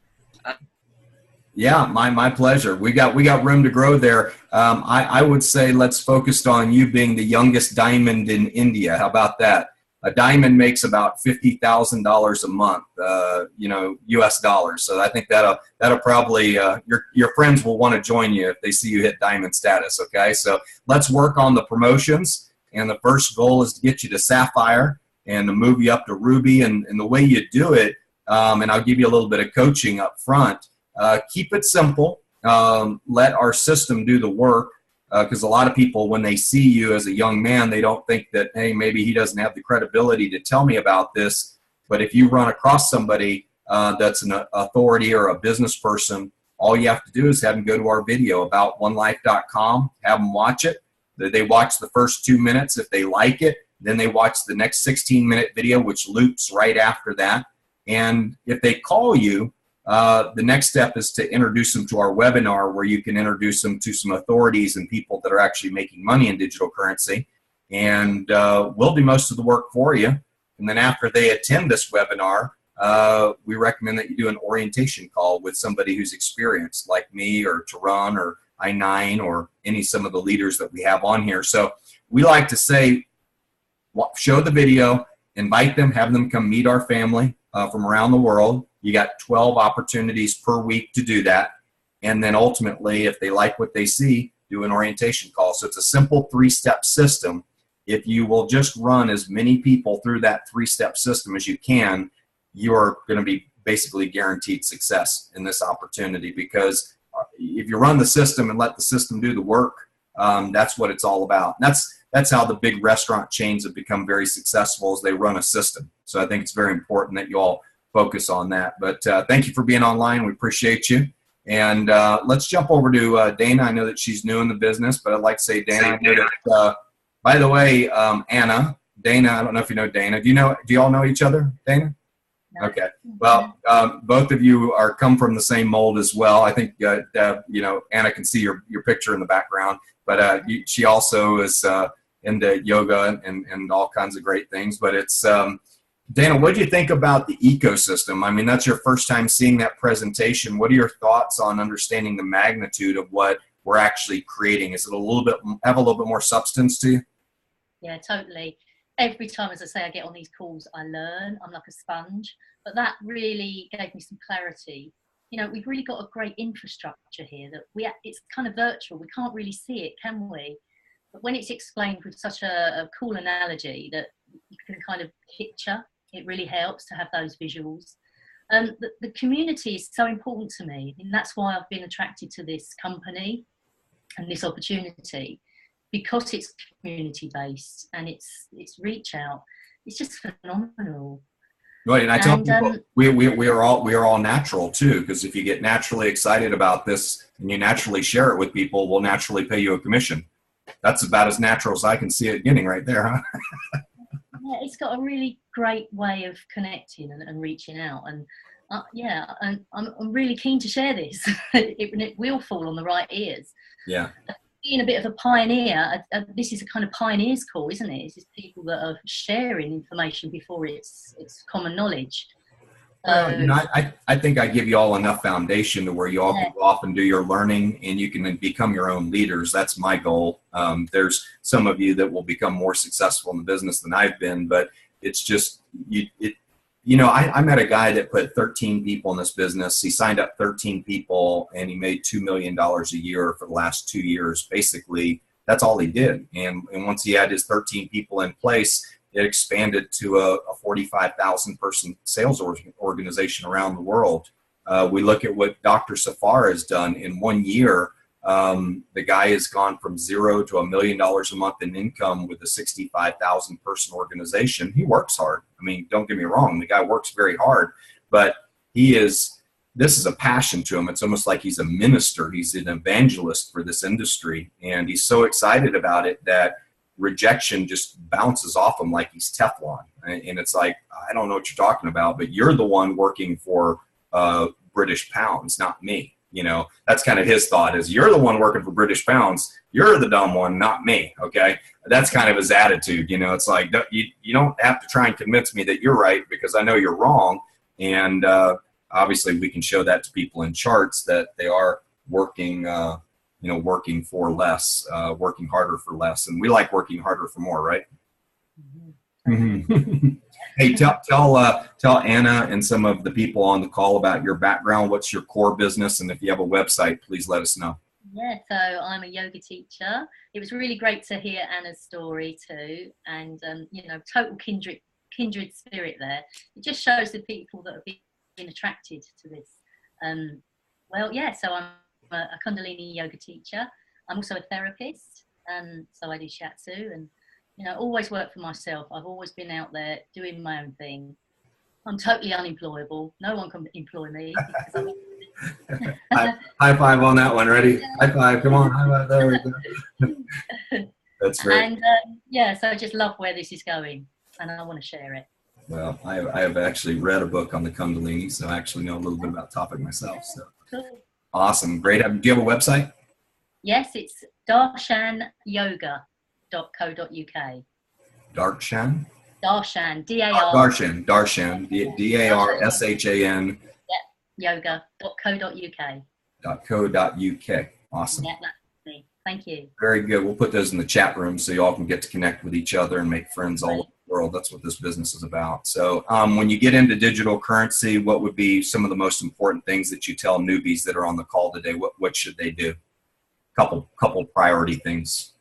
[SPEAKER 1] Yeah, my pleasure. We got room to grow there. I would say let's focus on you being the youngest diamond in India. How about that? A diamond makes about $50,000 a month, US dollars. So I think that'll probably your friends will want to join you if they see you hit diamond status. Okay, so let's work on the promotions. And the first goal is to get you to Sapphire and to move you up to Ruby. And the way you do it, and I'll give you a little bit of coaching up front. Keep it simple. Let our system do the work. Because a lot of people, when they see you as a young man, they don't think that, hey, maybe he doesn't have the credibility to tell me about this. But if you run across somebody that's an authority or a business person, all you have to do is have them go to our video about OneLife.com, have them watch it. They watch the first 2 minutes. If they like it, then they watch the next 16-minute video, which loops right after that. And if they call you, the next step is to introduce them to our webinar where you can introduce them to some authorities and people that are actually making money in digital currency. And we'll do most of the work for you. And then after they attend this webinar, we recommend that you do an orientation call with somebody who's experienced, like me or Tarun or I9 or some of the leaders that we have on here. So we like to say, show the video, invite them, have them come meet our family from around the world. You got 12 opportunities per week to do that. And then ultimately, if they like what they see, do an orientation call. So it's a simple 3-step system. If you will just run as many people through that 3-step system as you can, you're going to be basically guaranteed success in this opportunity. Because if you run the system and let the system do the work, that's what it's all about. And that's how the big restaurant chains have become very successful, as they run a system. So I think it's very important that you all focus on that. But thank you for being online. We appreciate you. And let's jump over to Dana. I know that she's new in the business, but I'd like to say, Dana, by the way, Anna, Dana, I don't know if you know Dana. Do you all know each other, Dana? Okay. Well, both of you are come from the same mold as well. I think, you know, Anna can see your picture in the background, but she also is into yoga and all kinds of great things. But it's, Dana, what do you think about the ecosystem? I mean, that's your first time seeing that presentation. What are your thoughts on understanding the magnitude of what we're actually creating? Is it have a little bit more substance to you?
[SPEAKER 5] Yeah, totally. Every time, as I say, I get on these calls, I learn. I'm like a sponge. But that really gave me some clarity. You know, we've really got a great infrastructure here that it's kind of virtual. We can't really see it, can we? But when it's explained with such a cool analogy that you can kind of picture, it really helps to have those visuals. The community is so important to me, and that's why I've been attracted to this company and this opportunity, because it's community based and it's reach out. It's just phenomenal.
[SPEAKER 1] Right, and I tell people we are all natural too, because if you get naturally excited about this and you naturally share it with people, we'll naturally pay you a commission. That's about as natural as I can see it getting right there, huh?
[SPEAKER 5] Yeah, it's got a really great way of connecting and reaching out, and yeah, and I'm really keen to share this. It will fall on the right ears.
[SPEAKER 1] Yeah.
[SPEAKER 5] Being a bit of a pioneer, this is a kind of pioneers call, isn't it? It's just people that are sharing information before it's common knowledge.
[SPEAKER 1] You know, I think I give you all enough foundation to where you all can go off and do your learning, and you can become your own leaders. That's my goal. There's some of you that will become more successful in the business than I've been, but it's just, you know, I met a guy that put 13 people in this business. He signed up 13 people and he made $2 million a year for the last 2 years. Basically, that's all he did. And once he had his 13 people in place, it expanded to a 45,000 person sales organization around the world. We look at what Dr. Safar has done in 1 year. The guy has gone from zero to $1 million a month in income with a 65,000 person organization. He works hard. I mean, don't get me wrong. The guy works very hard, but this is a passion to him. It's almost like he's a minister. He's an evangelist for this industry. And he's so excited about it that rejection just bounces off him like he's Teflon. And it's like, I don't know what you're talking about, but you're the one working for British pounds, not me. You know, that's kind of his thought is, you're the one working for British pounds. You're the dumb one, not me. Okay. That's kind of his attitude. You know, it's like, you don't have to try and convince me that you're right, because I know you're wrong. And obviously we can show that to people in charts that they are working, you know, working for less, working harder for less. And we like working harder for more, right? Mm-hmm. Hey, tell Anna and some of the people on the call about your background. What's your core business? And if you have a website, please let us know.
[SPEAKER 5] Yeah, so I'm a yoga teacher. It was really great to hear Anna's story too. And, you know, total kindred spirit there. It just shows the people that have been attracted to this. Well, yeah, so I'm a Kundalini yoga teacher. I'm also a therapist, so I do shiatsu, and you know, always work for myself. I've always been out there doing my own thing. I'm totally unemployable. No one can employ me.
[SPEAKER 1] High five on that one. Ready? High five. Come on. High five. There we go. That's great.
[SPEAKER 5] And yeah, so I just love where this is going, and I want to share it.
[SPEAKER 1] Well, I have actually read a book on the Kundalini, so I actually know a little bit about the topic myself. So
[SPEAKER 5] Cool.
[SPEAKER 1] Awesome. Great. Do you have a website?
[SPEAKER 5] Yes, it's darshanyoga.co.uk.
[SPEAKER 1] Darshan?
[SPEAKER 5] Darshan,
[SPEAKER 1] Darshan, Darshan,
[SPEAKER 5] yoga.co.uk.
[SPEAKER 1] .co.uk. Awesome.
[SPEAKER 5] Yeah, that's me. Thank you.
[SPEAKER 1] Very good. We'll put those in the chat room so you all can get to connect with each other and make friends all over the world. That's what this business is about. So when you get into digital currency, what would be some of the most important things that you tell newbies that are on the call today? What should they do? Couple priority things.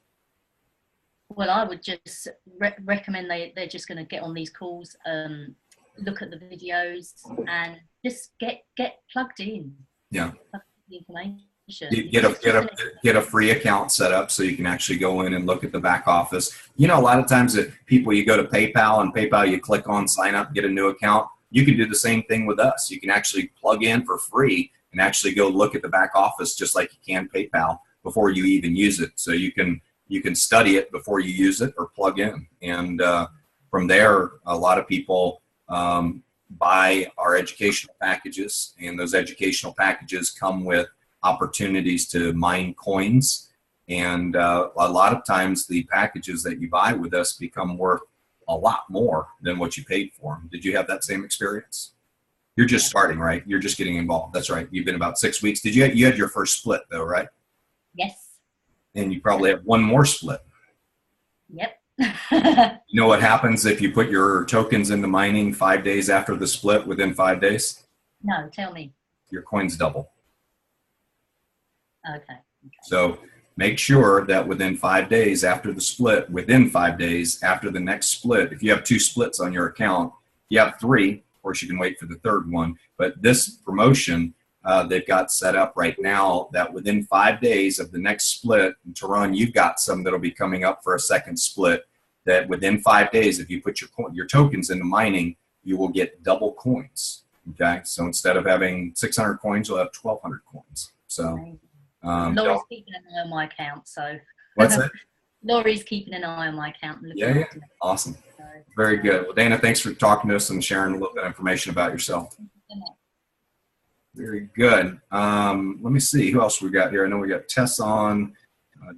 [SPEAKER 5] Well, I would just recommend they're just going to get on these calls, look at the videos, and just get plugged in.
[SPEAKER 1] Yeah.
[SPEAKER 5] Plug the information.
[SPEAKER 1] Get a free account set up so you can actually go in and look at the back office. You know, a lot of times you go to PayPal, and PayPal you click on sign up, get a new account. You can do the same thing with us. You can actually plug in for free and actually go look at the back office just like you can PayPal before you even use it. So you can study it before you use it or plug in. And from there, a lot of people buy our educational packages, and those educational packages come with opportunities to mine coins. And a lot of times the packages that you buy with us become worth a lot more than what you paid for them. Did you have that same experience? You're just starting, right? You're just getting involved. That's right. You've been about 6 weeks. You had your first split though, right?
[SPEAKER 5] Yes.
[SPEAKER 1] And you probably have one more split.
[SPEAKER 5] Yep.
[SPEAKER 1] You know what happens if you put your tokens into mining 5 days after the split, within 5 days?
[SPEAKER 5] No, tell me.
[SPEAKER 1] Your coins double.
[SPEAKER 5] Okay.
[SPEAKER 1] So make sure that within 5 days after the split, within 5 days after the next split, if you have 2 splits on your account, you have 3, of course you can wait for the third one. But this promotion, they've got set up right now that within 5 days of the next split, and Tehran, you've got some that'll be coming up for a second split, that within 5 days, if you put your tokens into mining, you will get double coins. Okay, so instead of having 600 coins, you'll have 1,200 coins. So
[SPEAKER 5] Laurie's keeping an eye on my account, so.
[SPEAKER 1] What's that?
[SPEAKER 5] Laurie's keeping an eye on my account. And
[SPEAKER 1] Yeah, yeah. Awesome.
[SPEAKER 5] So,
[SPEAKER 1] Very good. Well, Dana, thanks for talking to us and sharing a little bit of information about yourself. Very good. Let me see who else we got here. I know we got Tess on.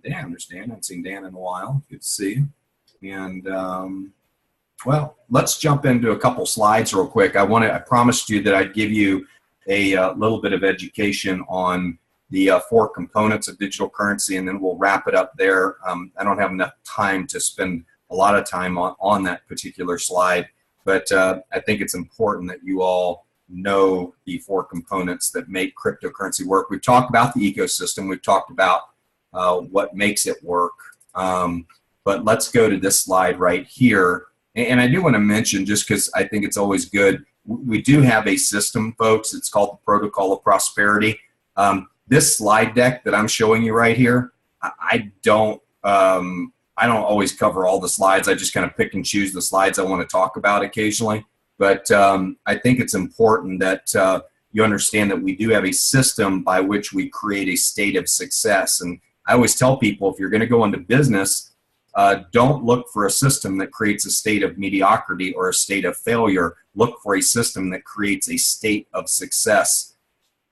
[SPEAKER 1] Dan, there's Dan. I haven't seen Dan in a while. Good to see you. And well, let's jump into a couple slides real quick. I promised you that I'd give you a little bit of education on the 4 components of digital currency, and then we'll wrap it up there. I don't have enough time to spend a lot of time on that particular slide, but I think it's important that you all know the 4 components that make cryptocurrency work. We've talked about the ecosystem. We've talked about what makes it work. But let's go to this slide right here. And I do want to mention, just because I think it's always good, we do have a system, folks. It's called the Protocol of Prosperity. This slide deck that I'm showing you right here, I don't always cover all the slides. I just kind of pick and choose the slides I want to talk about occasionally. But I think it's important that you understand that we do have a system by which we create a state of success. And I always tell people, if you're going to go into business, don't look for a system that creates a state of mediocrity or a state of failure. Look for a system that creates a state of success.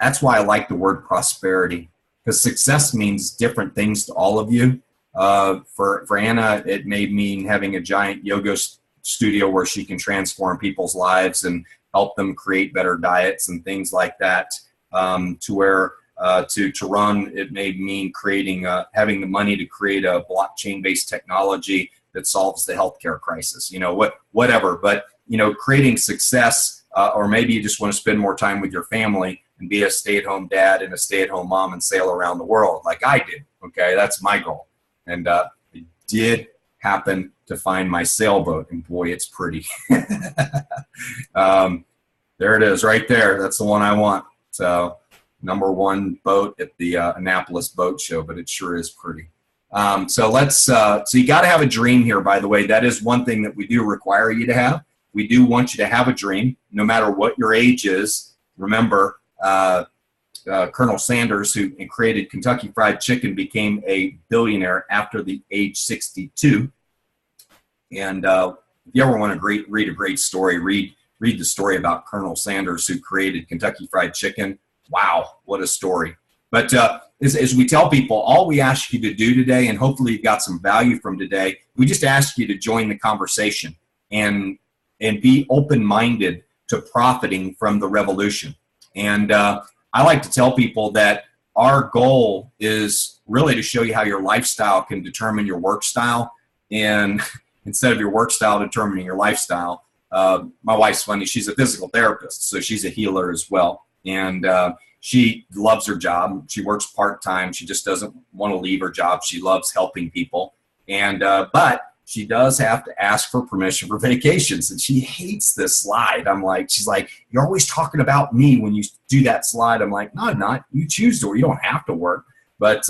[SPEAKER 1] That's why I like the word prosperity, because success means different things to all of you. For Anna, it may mean having a giant yoga studio where she can transform people's lives and help them create better diets and things like that. To run, it may mean creating, having the money to create a blockchain-based technology that solves the healthcare crisis. You know, whatever. But you know, creating success, or maybe you just want to spend more time with your family and be a stay-at-home dad and a stay-at-home mom and sail around the world like I did. Okay, that's my goal. And I did happen to find my sailboat, and boy, it's pretty. There it is right there. That's the one I want. So #1 boat at the Annapolis Boat Show, but it sure is pretty. So you got to have a dream here, by the way. That is one thing that we do require you to have. We do want you to have a dream, no matter what your age is. Remember, Colonel Sanders, who created Kentucky Fried Chicken, became a billionaire after the age 62. And if you ever want to read a great story, read the story about Colonel Sanders, who created Kentucky Fried Chicken. Wow, what a story. But as we tell people, all we ask you to do today, and hopefully you got some value from today, we just ask you to join the conversation and be open-minded to profiting from the revolution. And I like to tell people that our goal is really to show you how your lifestyle can determine your work style, and instead of your work style determining your lifestyle. My wife's funny. She's a physical therapist, so she's a healer as well. And she loves her job. She works part-time. She just doesn't want to leave her job. She loves helping people. And but she does have to ask for permission for vacations, and she hates this slide. She's like, you're always talking about me when you do that slide. I'm like, no, I'm not. You choose to, or you don't have to work. But,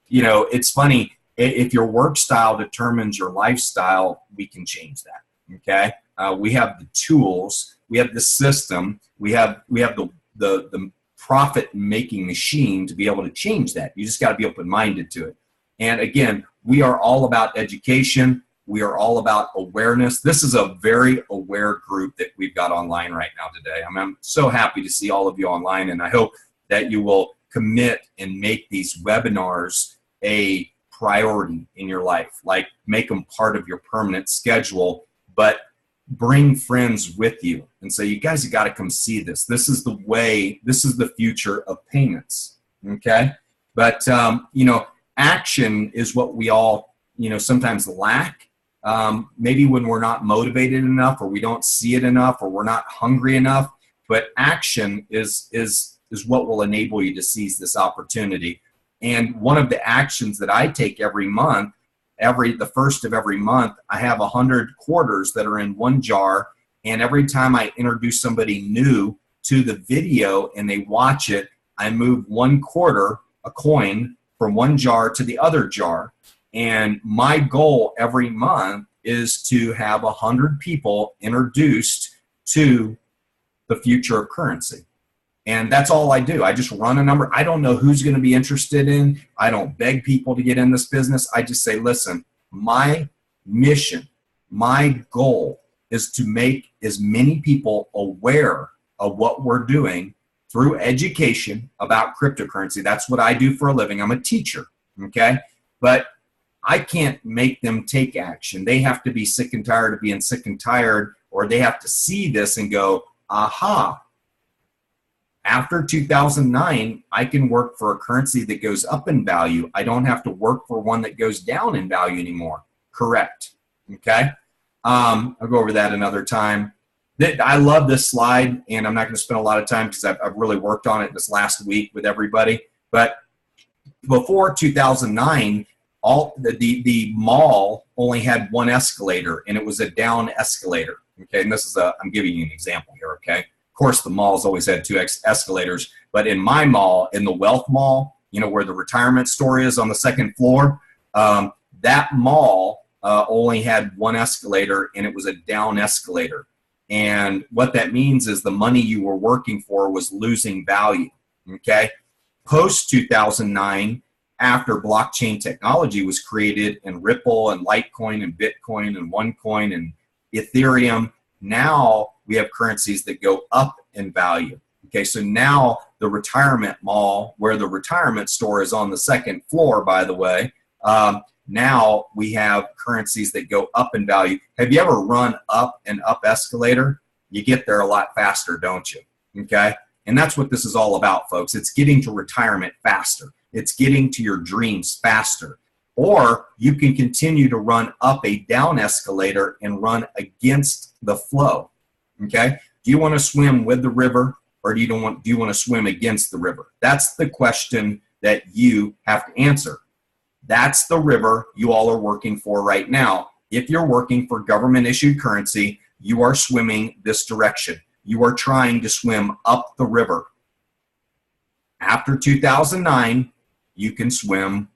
[SPEAKER 1] you know, it's funny. If your work style determines your lifestyle, we can change that, okay? We have the tools. We have the system. We have the profit-making machine to be able to change that. You just got to be open-minded to it. And, again, we are all about education. We are all about awareness. This is a very aware group that we've got online right now today. I'm so happy to see all of you online, and I hope that you will commit and make these webinars a priority in your life. Like, make them part of your permanent schedule, but bring friends with you and say, you guys have got to come see this. This is the way, this is the future of payments, okay? But, you know, action is what we all, you know, sometimes lack. Maybe when we're not motivated enough, or we don't see it enough, or we're not hungry enough. But action is what will enable you to seize this opportunity. And one of the actions that I take every month, the first of every month, I have 100 quarters that are in one jar. And every time I introduce somebody new to the video and they watch it, I move 1 quarter, a coin, from one jar to the other jar. And my goal every month is to have 100 people introduced to the future of currency. And that's all I do. I just run a number. I don't know who's going to be interested in. I don't beg people to get in this business. I just say, listen, my mission, my goal is to make as many people aware of what we're doing through education about cryptocurrency. That's what I do for a living. I'm a teacher, okay? But I can't make them take action. They have to be sick and tired of being sick and tired, or they have to see this and go, aha, after 2009, I can work for a currency that goes up in value. I don't have to work for one that goes down in value anymore. Correct. Okay? I'll go over that another time. I love this slide, and I'm not going to spend a lot of time because I've really worked on it this last week with everybody. But before 2009, the mall only had one escalator, and it was a down escalator. Okay, and this is I'm giving you an example here. Okay. Of course, the malls always had 2 escalators, but in my mall, in the Wealth Mall, you know, where the retirement store is on the 2nd floor, that mall only had 1 escalator, and it was a down escalator. And what that means is the money you were working for was losing value, okay? Post 2009, after blockchain technology was created, and Ripple and Litecoin and Bitcoin and OneCoin and Ethereum, now we have currencies that go up in value. Okay, so now the retirement mall, where the retirement store is on the 2nd floor, by the way, now we have currencies that go up in value. Have you ever run up an up escalator? You get there a lot faster, don't you? Okay, and that's what this is all about, folks. It's getting to retirement faster. It's getting to your dreams faster. Or you can continue to run up a down escalator and run against the flow. Okay? Do you want to swim with the river, or do you want to swim against the river? That's the question that you have to answer. That's the river you all are working for right now. If you're working for government issued currency, you are swimming this direction. You are trying to swim up the river. After 2009, you can swim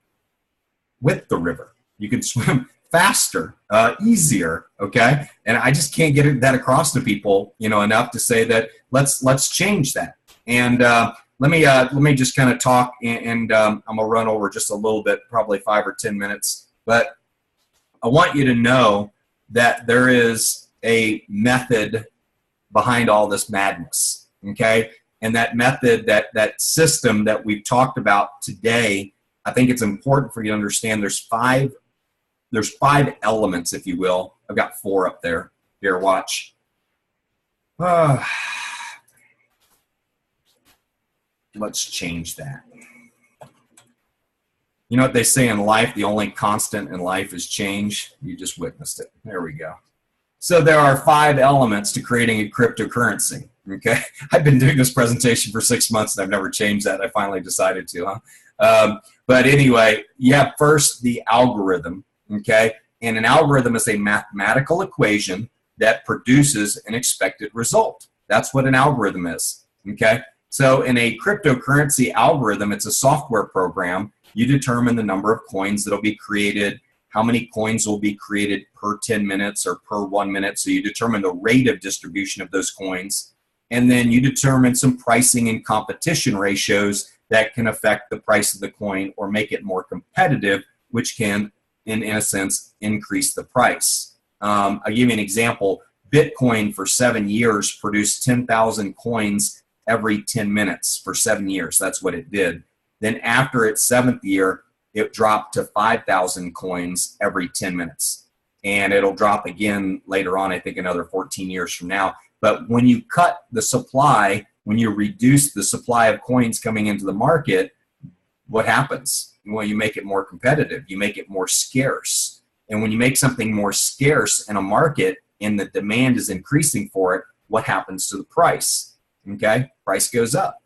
[SPEAKER 1] with the river. You can swim faster, easier, okay? And I just can't get that across to people, you know, enough to say that let's change that. And let me just kind of talk, and I'm gonna run over just a little bit, probably 5 or 10 minutes. But I want you to know that there is a method behind all this madness, okay? And that method, that system that we've talked about today, I think it's important for you to understand there's five elements, if you will. I've got 4 up there. Here, watch. Let's change that. You know what they say in life? The only constant in life is change. You just witnessed it. There we go. So there are 5 elements to creating a cryptocurrency. Okay, I've been doing this presentation for 6 months and I've never changed that. I finally decided to, but anyway, you have first the algorithm. Okay, and an algorithm is a mathematical equation that produces an expected result. That's what an algorithm is. Okay, so in a cryptocurrency algorithm, it's a software program. You determine the number of coins that will be created, how many coins will be created per 10 minutes or per 1 minute. So you determine the rate of distribution of those coins. And then you determine some pricing and competition ratios that can affect the price of the coin or make it more competitive, which can in a sense, increase the price. I'll give you an example. Bitcoin for 7 years produced 10,000 coins every 10 minutes for 7 years. That's what it did. Then after its 7th year, it dropped to 5,000 coins every 10 minutes. And it'll drop again later on, I think another 14 years from now. But when you cut the supply, when you reduce the supply of coins coming into the market, what happens? Well, you make it more competitive. You make it more scarce. And when you make something more scarce in a market and the demand is increasing for it, what happens to the price? Okay, price goes up.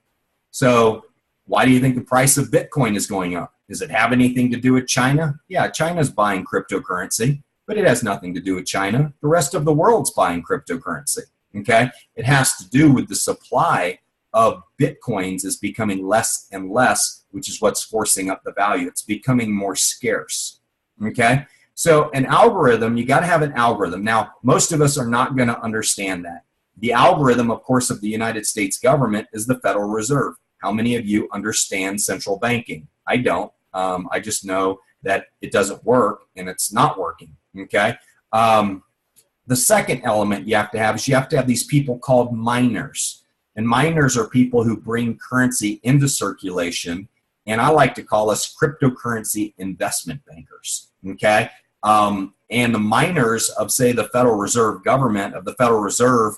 [SPEAKER 1] So why do you think the price of Bitcoin is going up? Does it have anything to do with China? Yeah, China's buying cryptocurrency, but it has nothing to do with China. The rest of the world's buying cryptocurrency. Okay, it has to do with the supply of Bitcoins is becoming less and less, which is what's forcing up the value. It's becoming more scarce. Okay, so an algorithm, you got to have an algorithm. Now, most of us are not going to understand that. The algorithm, of course, of the United States government is the Federal Reserve. How many of you understand central banking? I don't. I just know that it doesn't work and it's not working. Okay. The second element you have to have is you have to have these people called miners. And miners are people who bring currency into circulation. And I like to call us cryptocurrency investment bankers. Okay. And the miners of, say, the Federal Reserve government, of the Federal Reserve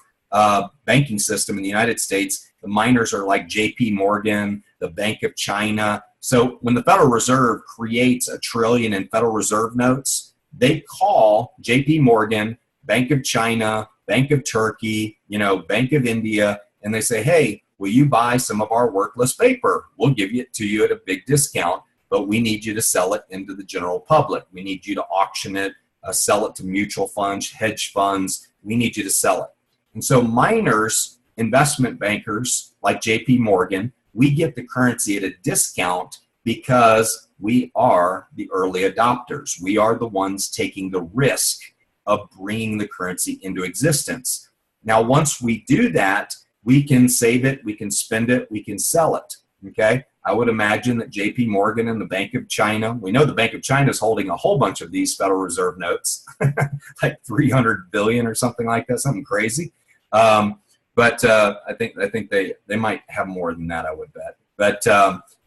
[SPEAKER 1] banking system in the United States, the miners are like JP Morgan, the Bank of China. So when the Federal Reserve creates $1 trillion in Federal Reserve notes, they call JP Morgan, Bank of China, Bank of Turkey, Bank of India, and they say, hey, will you buy some of our worthless paper? We'll give it to you at a big discount, but we need you to sell it into the general public. We need you to auction it, sell it to mutual funds, hedge funds. We need you to sell it. And so miners, investment bankers like JP Morgan, we get the currency at a discount because we are the early adopters. We are the ones taking the risk of bringing the currency into existence. Now, once we do that, we can save it, we can spend it, we can sell it. Okay? I would imagine that JP Morgan and the Bank of China, we know the Bank of China is holding a whole bunch of these Federal Reserve notes, like 300 billion or something like that, something crazy. But I think they might have more than that, I would bet. But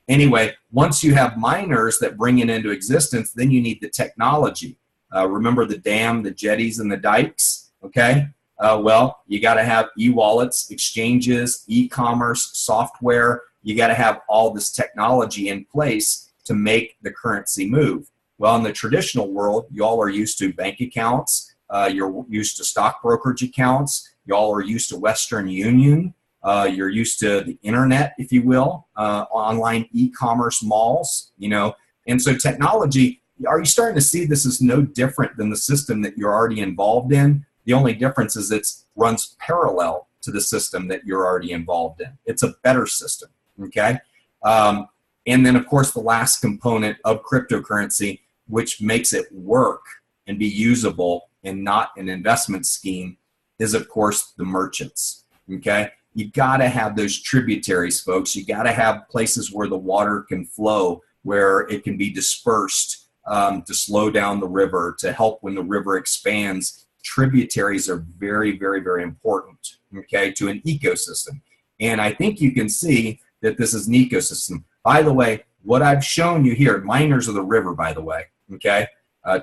[SPEAKER 1] anyway, once you have miners that bring it into existence, then you need the technology. Remember the dam, the jetties, and the dikes? Okay. Well, you got to have e-wallets, exchanges, e-commerce, software. You got to have all this technology in place to make the currency move. Well, in the traditional world, y'all are used to bank accounts. You're used to stock brokerage accounts. Y'all are used to Western Union. You're used to the internet, if you will, online e-commerce malls, And so technology, are you starting to see this is no different than the system that you're already involved in? The only difference is it runs parallel to the system that you're already involved in. It's a better system, okay? And then, of course, the last component of cryptocurrency, which makes it work and be usable and not an investment scheme, is, of course, the merchants, okay? You got to have those tributaries, folks. You got to have places where the water can flow, where it can be dispersed to slow down the river, to help when the river expands. Tributaries are very, very, very important, okay, to an ecosystem. And I think you can see that this is an ecosystem. By the way, what I've shown you here, miners are the river, by the way, okay?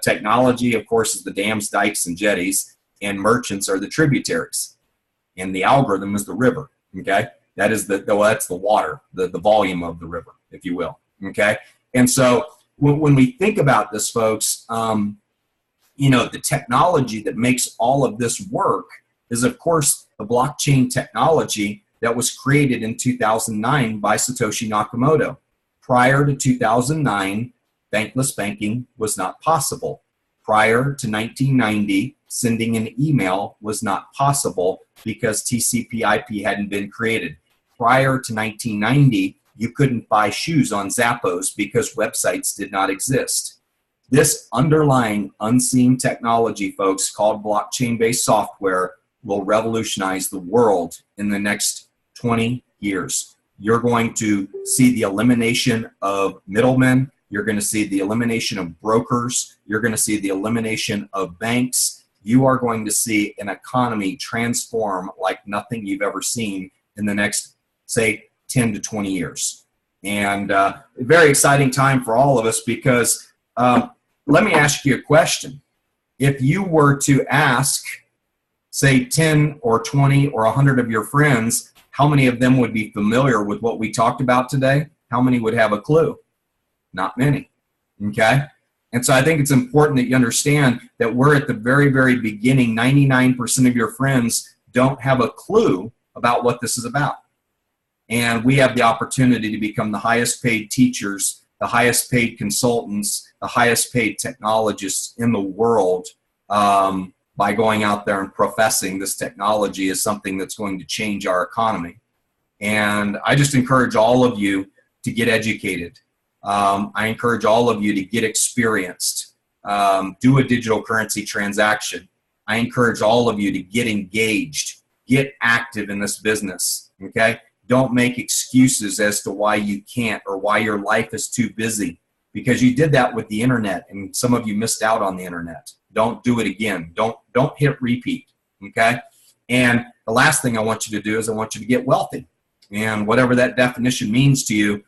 [SPEAKER 1] Technology, of course, is the dams, dikes, and jetties, and merchants are the tributaries. And the algorithm is the river, okay? That is that's the water, the volume of the river, if you will, okay? And so when we think about this, folks, the technology that makes all of this work is, of course, the blockchain technology that was created in 2009 by Satoshi Nakamoto. Prior to 2009, bankless banking was not possible. Prior to 1990, sending an email was not possible because TCP/IP hadn't been created. Prior to 1990, you couldn't buy shoes on Zappos because websites did not exist. This underlying unseen technology, folks, called blockchain-based software will revolutionize the world in the next 20 years. You're going to see the elimination of middlemen. You're going to see the elimination of brokers. You're going to see the elimination of banks. You are going to see an economy transform like nothing you've ever seen in the next, say, 10 to 20 years. And a very exciting time for all of us because let me ask you a question. If you were to ask, say, 10 or 20 or 100 of your friends, how many of them would be familiar with what we talked about today? How many would have a clue? Not many, okay? And so I think it's important that you understand that we're at the very, very beginning. 99% of your friends don't have a clue about what this is about. And we have the opportunity to become the highest paid teachers, the highest paid consultants, the highest paid technologists in the world by going out there and professing this technology as something that's going to change our economy. And I just encourage all of you to get educated. I encourage all of you to get experienced, do a digital currency transaction. I encourage all of you to get engaged, get active in this business, okay? Don't make excuses as to why you can't or why your life is too busy, because you did that with the internet and some of you missed out on the internet. Don't do it again. Don't hit repeat, okay? And the last thing I want you to do is I want you to get wealthy. And whatever that definition means to you,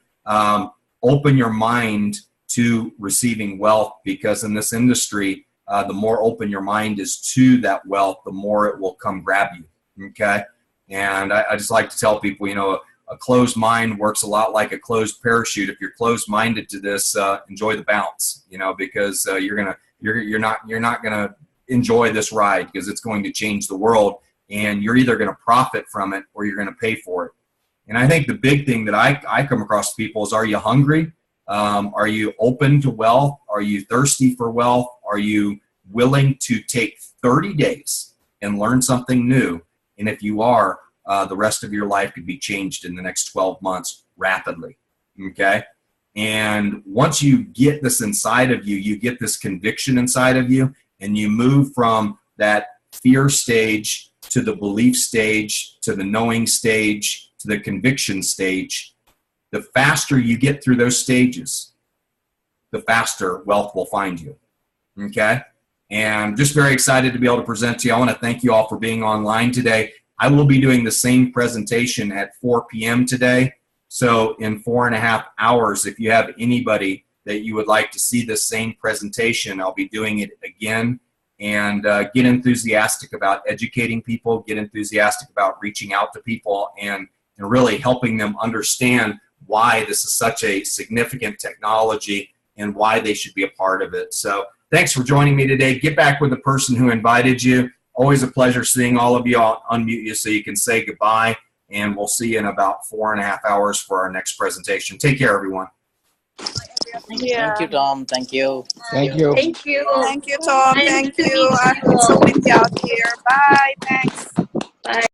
[SPEAKER 1] open your mind to receiving wealth, because in this industry, the more open your mind is to that wealth, the more it will come grab you, okay? And I just like to tell people, you know, a closed mind works a lot like a closed parachute. If you're closed-minded to this, enjoy the bounce, you know, because you're not gonna enjoy this ride, because it's going to change the world, and you're either gonna profit from it or you're gonna pay for it. And I think the big thing that I come across people is, are you hungry? Are you open to wealth? Are you thirsty for wealth? Are you willing to take 30 days and learn something new? And if you are, the rest of your life could be changed in the next 12 months rapidly, okay? And once you get this inside of you, you get this conviction inside of you, and you move from that fear stage to the belief stage, to the knowing stage, to the conviction stage. The faster you get through those stages, the faster wealth will find you, okay? And just very excited to be able to present to you. I want to thank you all for being online today. I will be doing the same presentation at 4 p.m. today. So in 4.5 hours, if you have anybody that you would like to see the same presentation, I'll be doing it again. And get enthusiastic about educating people, get enthusiastic about reaching out to people and really helping them understand why this is such a significant technology and why they should be a part of it. So thanks for joining me today. Get back with the person who invited you. Always a pleasure seeing all of you. I'll unmute you so you can say goodbye, and we'll see you in about 4.5 hours for our next presentation. Take care, everyone.
[SPEAKER 2] Thank you, Tom. Thank you.
[SPEAKER 11] Thank you.
[SPEAKER 8] Thank you.
[SPEAKER 3] Thank you, Tom.
[SPEAKER 8] Nice
[SPEAKER 3] Thank
[SPEAKER 8] to
[SPEAKER 3] you.
[SPEAKER 8] meet you
[SPEAKER 3] It's so
[SPEAKER 8] all.
[SPEAKER 3] windy out here. Bye. Thanks.
[SPEAKER 8] Bye.